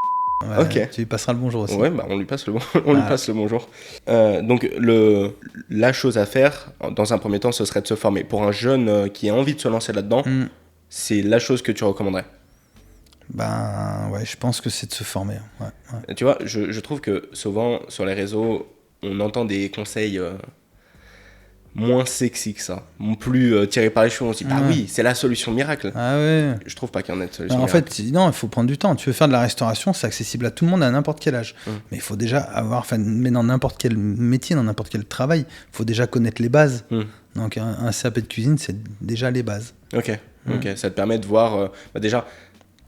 Ouais, ok. Tu lui passeras le bonjour aussi. Ouais, on lui passe le bonjour. Donc la chose à faire dans un premier temps, ce serait de se former. Pour un jeune qui a envie de se lancer là-dedans, c'est la chose que tu recommanderais? Je pense que c'est de se former. Ouais. Tu vois, je trouve que souvent sur les réseaux, on entend des conseils moins sexy que ça, plus tirés par les cheveux. On se dit oui, c'est la solution miracle. Ah ouais. Je trouve pas qu'il y en ait de solution miracle. En fait, non, il faut prendre du temps. Tu veux faire de la restauration, c'est accessible à tout le monde à n'importe quel âge. Mais il faut déjà mais dans n'importe quel métier, dans n'importe quel travail, il faut déjà connaître les bases. Donc un CAP de cuisine, c'est déjà les bases. Ok, ça te permet de voir déjà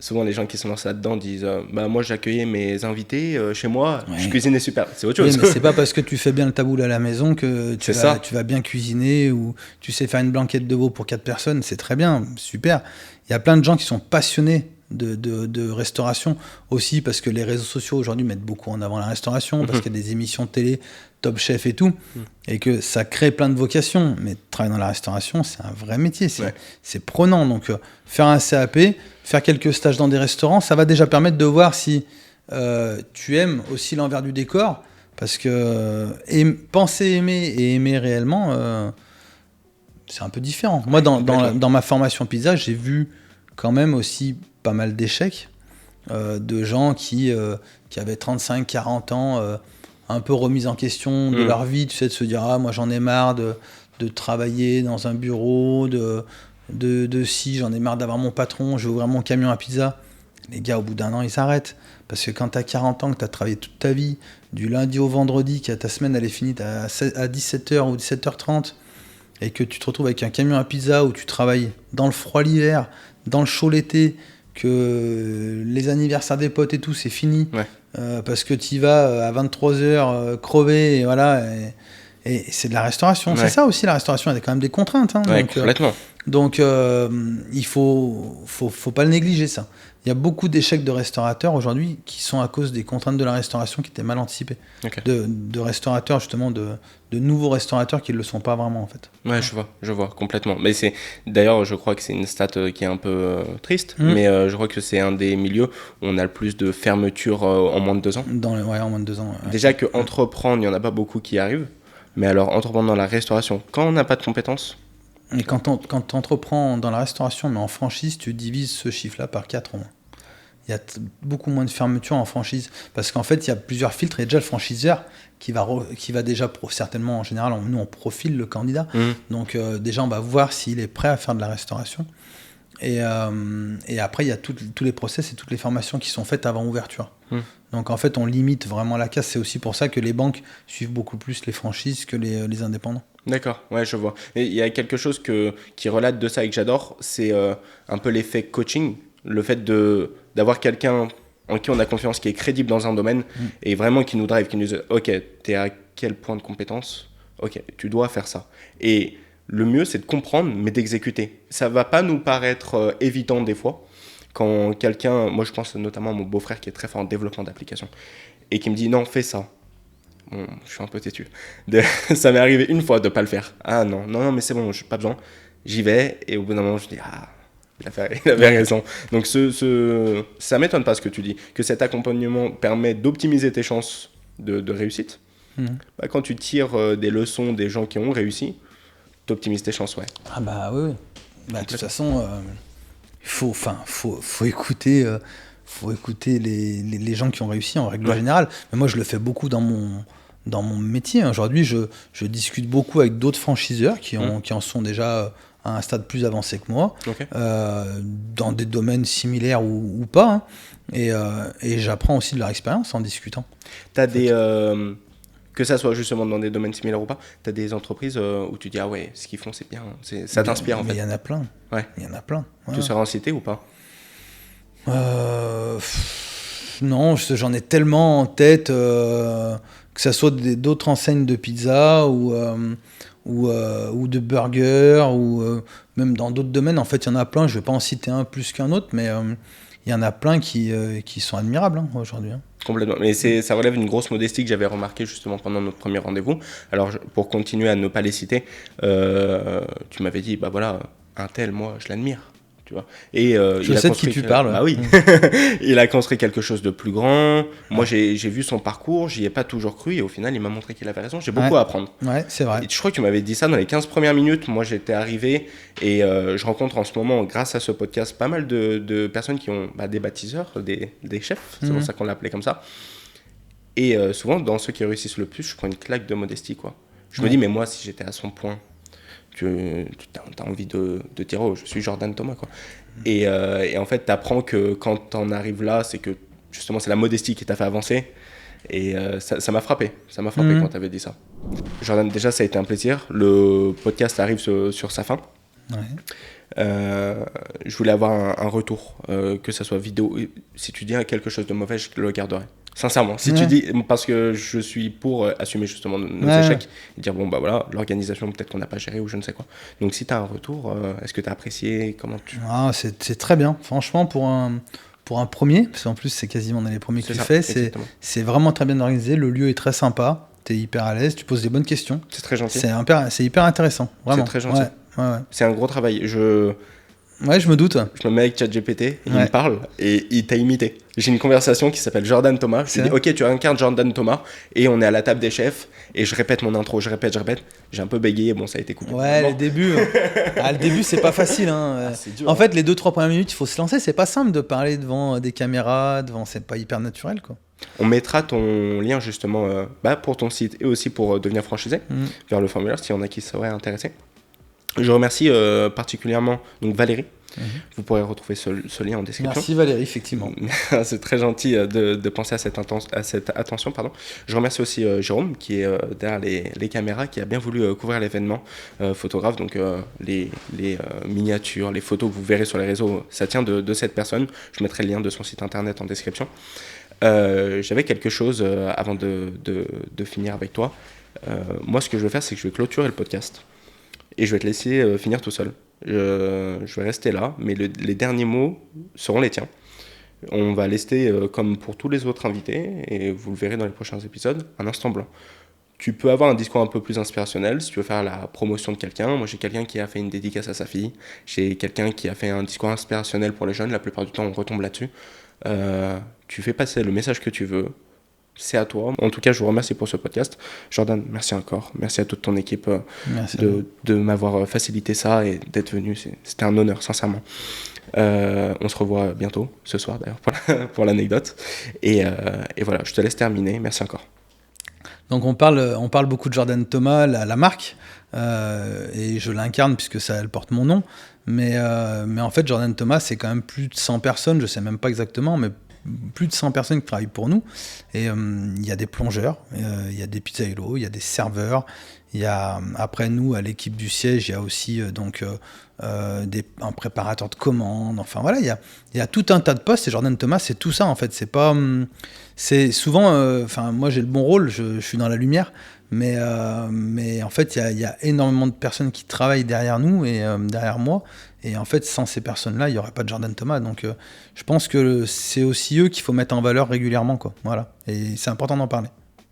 souvent les gens qui sont lancés là-dedans disent moi j'accueillais mes invités chez moi, je cuisinais super. C'est autre chose. Oui, mais c'est pas parce que tu fais bien le taboul à la maison que tu vas bien cuisiner ou tu sais faire une blanquette de veau pour 4 personnes. C'est très bien, super. Il y a plein de gens qui sont passionnés de restauration aussi parce que les réseaux sociaux aujourd'hui mettent beaucoup en avant la restauration parce qu'il y a des émissions de télé, Top Chef et tout, et que ça crée plein de vocations. Mais travailler dans la restauration, c'est un vrai métier, c'est prenant. Donc faire un CAP, faire quelques stages dans des restaurants, ça va déjà permettre de voir si tu aimes aussi l'envers du décor, parce que penser aimer et aimer réellement, c'est un peu différent. Moi, dans ma formation pizza, j'ai vu quand même aussi pas mal d'échecs de gens qui avaient 35-40 ans, un peu remis en question de leur vie, tu sais, de se dire « Ah, moi j'en ai marre de travailler dans un bureau, si j'en ai marre d'avoir mon patron, je vais ouvrir mon camion à pizza ». Les gars, au bout d'un an, ils s'arrêtent. Parce que quand tu as 40 ans, que tu as travaillé toute ta vie, du lundi au vendredi, que ta semaine elle est finie à 17h ou 17h30, et que tu te retrouves avec un camion à pizza où tu travailles dans le froid l'hiver, dans le chaud l'été, que les anniversaires des potes et tout, c'est fini, parce que tu y vas à 23h crevé, et voilà, et c'est de la restauration. C'est ça aussi, la restauration, il y a quand même des contraintes. Hein, donc, complètement. Donc, il faut pas le négliger, ça. Il y a beaucoup d'échecs de restaurateurs aujourd'hui qui sont à cause des contraintes de la restauration qui étaient mal anticipées. De restaurateurs, justement, de nouveaux restaurateurs qui ne le sont pas vraiment, en fait. Ouais, je vois complètement. Mais d'ailleurs, je crois que c'est une stat qui est un peu triste, mais je crois que c'est un des milieux où on a le plus de fermetures en moins de 2 ans. En moins de 2 ans. Ouais. Déjà que entreprendre, il n'y en a pas beaucoup qui y arrivent. Mais alors, entreprendre dans la restauration, quand on n'a pas de compétences. Et quand tu entreprends dans la restauration, mais en franchise, tu divises ce chiffre-là par 4 au moins. Il y a beaucoup moins de fermetures en franchise. Parce qu'en fait, il y a plusieurs filtres. Et déjà, le franchiseur qui va déjà, certainement, en général, nous, on profile le candidat. Donc, déjà, on va voir s'il est prêt à faire de la restauration. Et après, il y a tous les process et toutes les formations qui sont faites avant ouverture. Donc, en fait, on limite vraiment la casse. C'est aussi pour ça que les banques suivent beaucoup plus les franchises que les indépendants. D'accord, ouais, je vois. Et il y a quelque chose qui relate de ça et que j'adore, c'est un peu l'effet coaching, le fait d'avoir quelqu'un en qui on a confiance, qui est crédible dans un domaine et vraiment qui nous drive, qui nous dit « Ok, t'es à quel point de compétence ? Ok, tu dois faire ça. » Et le mieux, c'est de comprendre, mais d'exécuter. Ça va pas nous paraître évident des fois. Quand quelqu'un, moi je pense notamment à mon beau-frère qui est très fort en développement d'applications et qui me dit « Non, fais ça. » Bon, je suis un peu têtu. Ça m'est arrivé une fois de ne pas le faire. Ah non, mais c'est bon, je n'ai pas besoin. J'y vais et au bout d'un moment, je dis ah, il avait raison. Donc ça ne m'étonne pas ce que tu dis, que cet accompagnement permet d'optimiser tes chances de réussite. Quand tu tires des leçons des gens qui ont réussi, tu optimises tes chances, ouais. Ah bah oui. De toute façon, faut écouter... faut écouter les gens qui ont réussi en règle générale. Mais moi, je le fais beaucoup dans mon métier. Aujourd'hui, je discute beaucoup avec d'autres franchiseurs qui en sont déjà à un stade plus avancé que moi, dans des domaines similaires ou pas. Hein. Et j'apprends aussi de leur expérience en discutant. T'as que ça soit justement dans des domaines similaires ou pas, tu as des entreprises où tu dis ah ouais, ce qu'ils font c'est bien, ça t'inspire en fait. Mais il y en a plein. Ouais. Il y en a plein. Ouais. Tu seras en cité ou pas? Non, j'en ai tellement en tête, que ça soit d'autres enseignes de pizza ou de burgers, ou même dans d'autres domaines. En fait, il y en a plein. Je ne vais pas en citer un plus qu'un autre, mais il y en a plein qui sont admirables aujourd'hui. Hein. Complètement. Mais ça relève une grosse modestie que j'avais remarqué justement pendant notre premier rendez-vous. Alors, pour continuer à ne pas les citer, tu m'avais dit, bah voilà, un tel, moi, je l'admire. Tu vois. Et, je sais de qui tu parles. Bah oui. Il a construit quelque chose de plus grand. Moi, j'ai vu son parcours, j'y ai pas toujours cru et au final, il m'a montré qu'il avait raison. J'ai beaucoup à apprendre. Ouais, c'est vrai. Et je crois que tu m'avais dit ça dans les 15 premières minutes. Moi, j'étais arrivé et je rencontre en ce moment, grâce à ce podcast, pas mal de personnes qui ont des baptiseurs, des chefs. C'est pour ça qu'on l'appelait comme ça. Et souvent, dans ceux qui réussissent le plus, je prends une claque de modestie, quoi. Je me dis, mais moi, si j'étais à son point, tu as envie de dire oh, je suis Jordan Thomas, quoi. Et en fait, tu apprends que quand tu en arrives là, c'est que justement, c'est la modestie qui t'a fait avancer. Et ça m'a frappé. Ça m'a frappé quand tu avais dit ça. Jordan, déjà, ça a été un plaisir. Le podcast arrive sur sa fin. Je voulais avoir un retour, que ça soit vidéo. Si tu dis quelque chose de mauvais, je le garderai. Sincèrement, si tu dis, parce que je suis pour assumer justement nos échecs et dire bon bah voilà, l'organisation peut-être qu'on n'a pas géré ou je ne sais quoi. Donc si tu as un retour, est-ce que tu as apprécié, comment tu... C'est très bien, franchement pour un premier, parce qu'en plus c'est quasiment dans les premiers que tu fais, c'est vraiment très bien organisé, le lieu est très sympa, tu es hyper à l'aise, tu poses des bonnes questions. C'est très gentil. C'est hyper intéressant, vraiment. C'est très gentil. Ouais. C'est un gros travail. Ouais, je me doute. Je me mets avec ChatGPT, il me parle et il t'a imité. J'ai une conversation qui s'appelle Jordan Thomas. Je lui dis, ok, tu incarnes Jordan Thomas et on est à la table des chefs et je répète mon intro, je répète. J'ai un peu bégayé, bon, ça a été coupé. Ouais, le début, c'est pas facile. Hein. C'est dur. En fait, les 2-3 premières minutes, il faut se lancer. C'est pas simple de parler devant des caméras, c'est pas hyper naturel, quoi. On mettra ton lien justement pour ton site et aussi pour devenir franchisé vers le formulaire s'il y en a qui seraient intéressés. Je remercie particulièrement donc Valérie. Vous pourrez retrouver ce lien en description. Merci Valérie, effectivement. C'est très gentil de penser à cette attention. Pardon. Je remercie aussi Jérôme qui est derrière les caméras, qui a bien voulu couvrir l'événement, photographe. Donc les miniatures, les photos que vous verrez sur les réseaux, ça tient de cette personne. Je mettrai le lien de son site internet en description. J'avais quelque chose avant de finir avec toi. Moi, ce que je vais faire, c'est que je vais clôturer le podcast. Et je vais te laisser finir tout seul. Je vais rester là, mais les derniers mots seront les tiens. On va laisser, comme pour tous les autres invités, et vous le verrez dans les prochains épisodes, un instant blanc. Tu peux avoir un discours un peu plus inspirationnel si tu veux faire la promotion de quelqu'un. Moi, j'ai quelqu'un qui a fait une dédicace à sa fille. J'ai quelqu'un qui a fait un discours inspirationnel pour les jeunes. La plupart du temps, on retombe là-dessus. Tu fais passer le message que tu veux. C'est à toi. En tout cas, je vous remercie pour ce podcast. Jordan, merci encore. Merci à toute ton équipe de m'avoir facilité ça et d'être venu. C'était un honneur, sincèrement. On se revoit bientôt, ce soir d'ailleurs, pour l'anecdote. Et voilà, je te laisse terminer. Merci encore. Donc on parle beaucoup de Jordan Thomas, la marque, et je l'incarne puisque elle porte mon nom. Mais en fait, Jordan Thomas, c'est quand même plus de 100 personnes, je sais même pas exactement, mais plus de 100 personnes qui travaillent pour nous. Et il y a des plongeurs, il y a des pizzaïolo, il y a des serveurs. Il y a, après nous, à l'équipe du siège, il y a aussi un préparateur de commandes. Enfin voilà, il y a tout un tas de postes. Et Jordan Thomas, c'est tout ça en fait. C'est souvent, moi j'ai le bon rôle, je suis dans la lumière. Mais en fait, il y a énormément de personnes qui travaillent derrière nous et derrière moi. Et en fait, sans ces personnes-là, il n'y aurait pas de Jordan Thomas. Donc, je pense que c'est aussi eux qu'il faut mettre en valeur régulièrement, quoi. Voilà. Et c'est important d'en parler.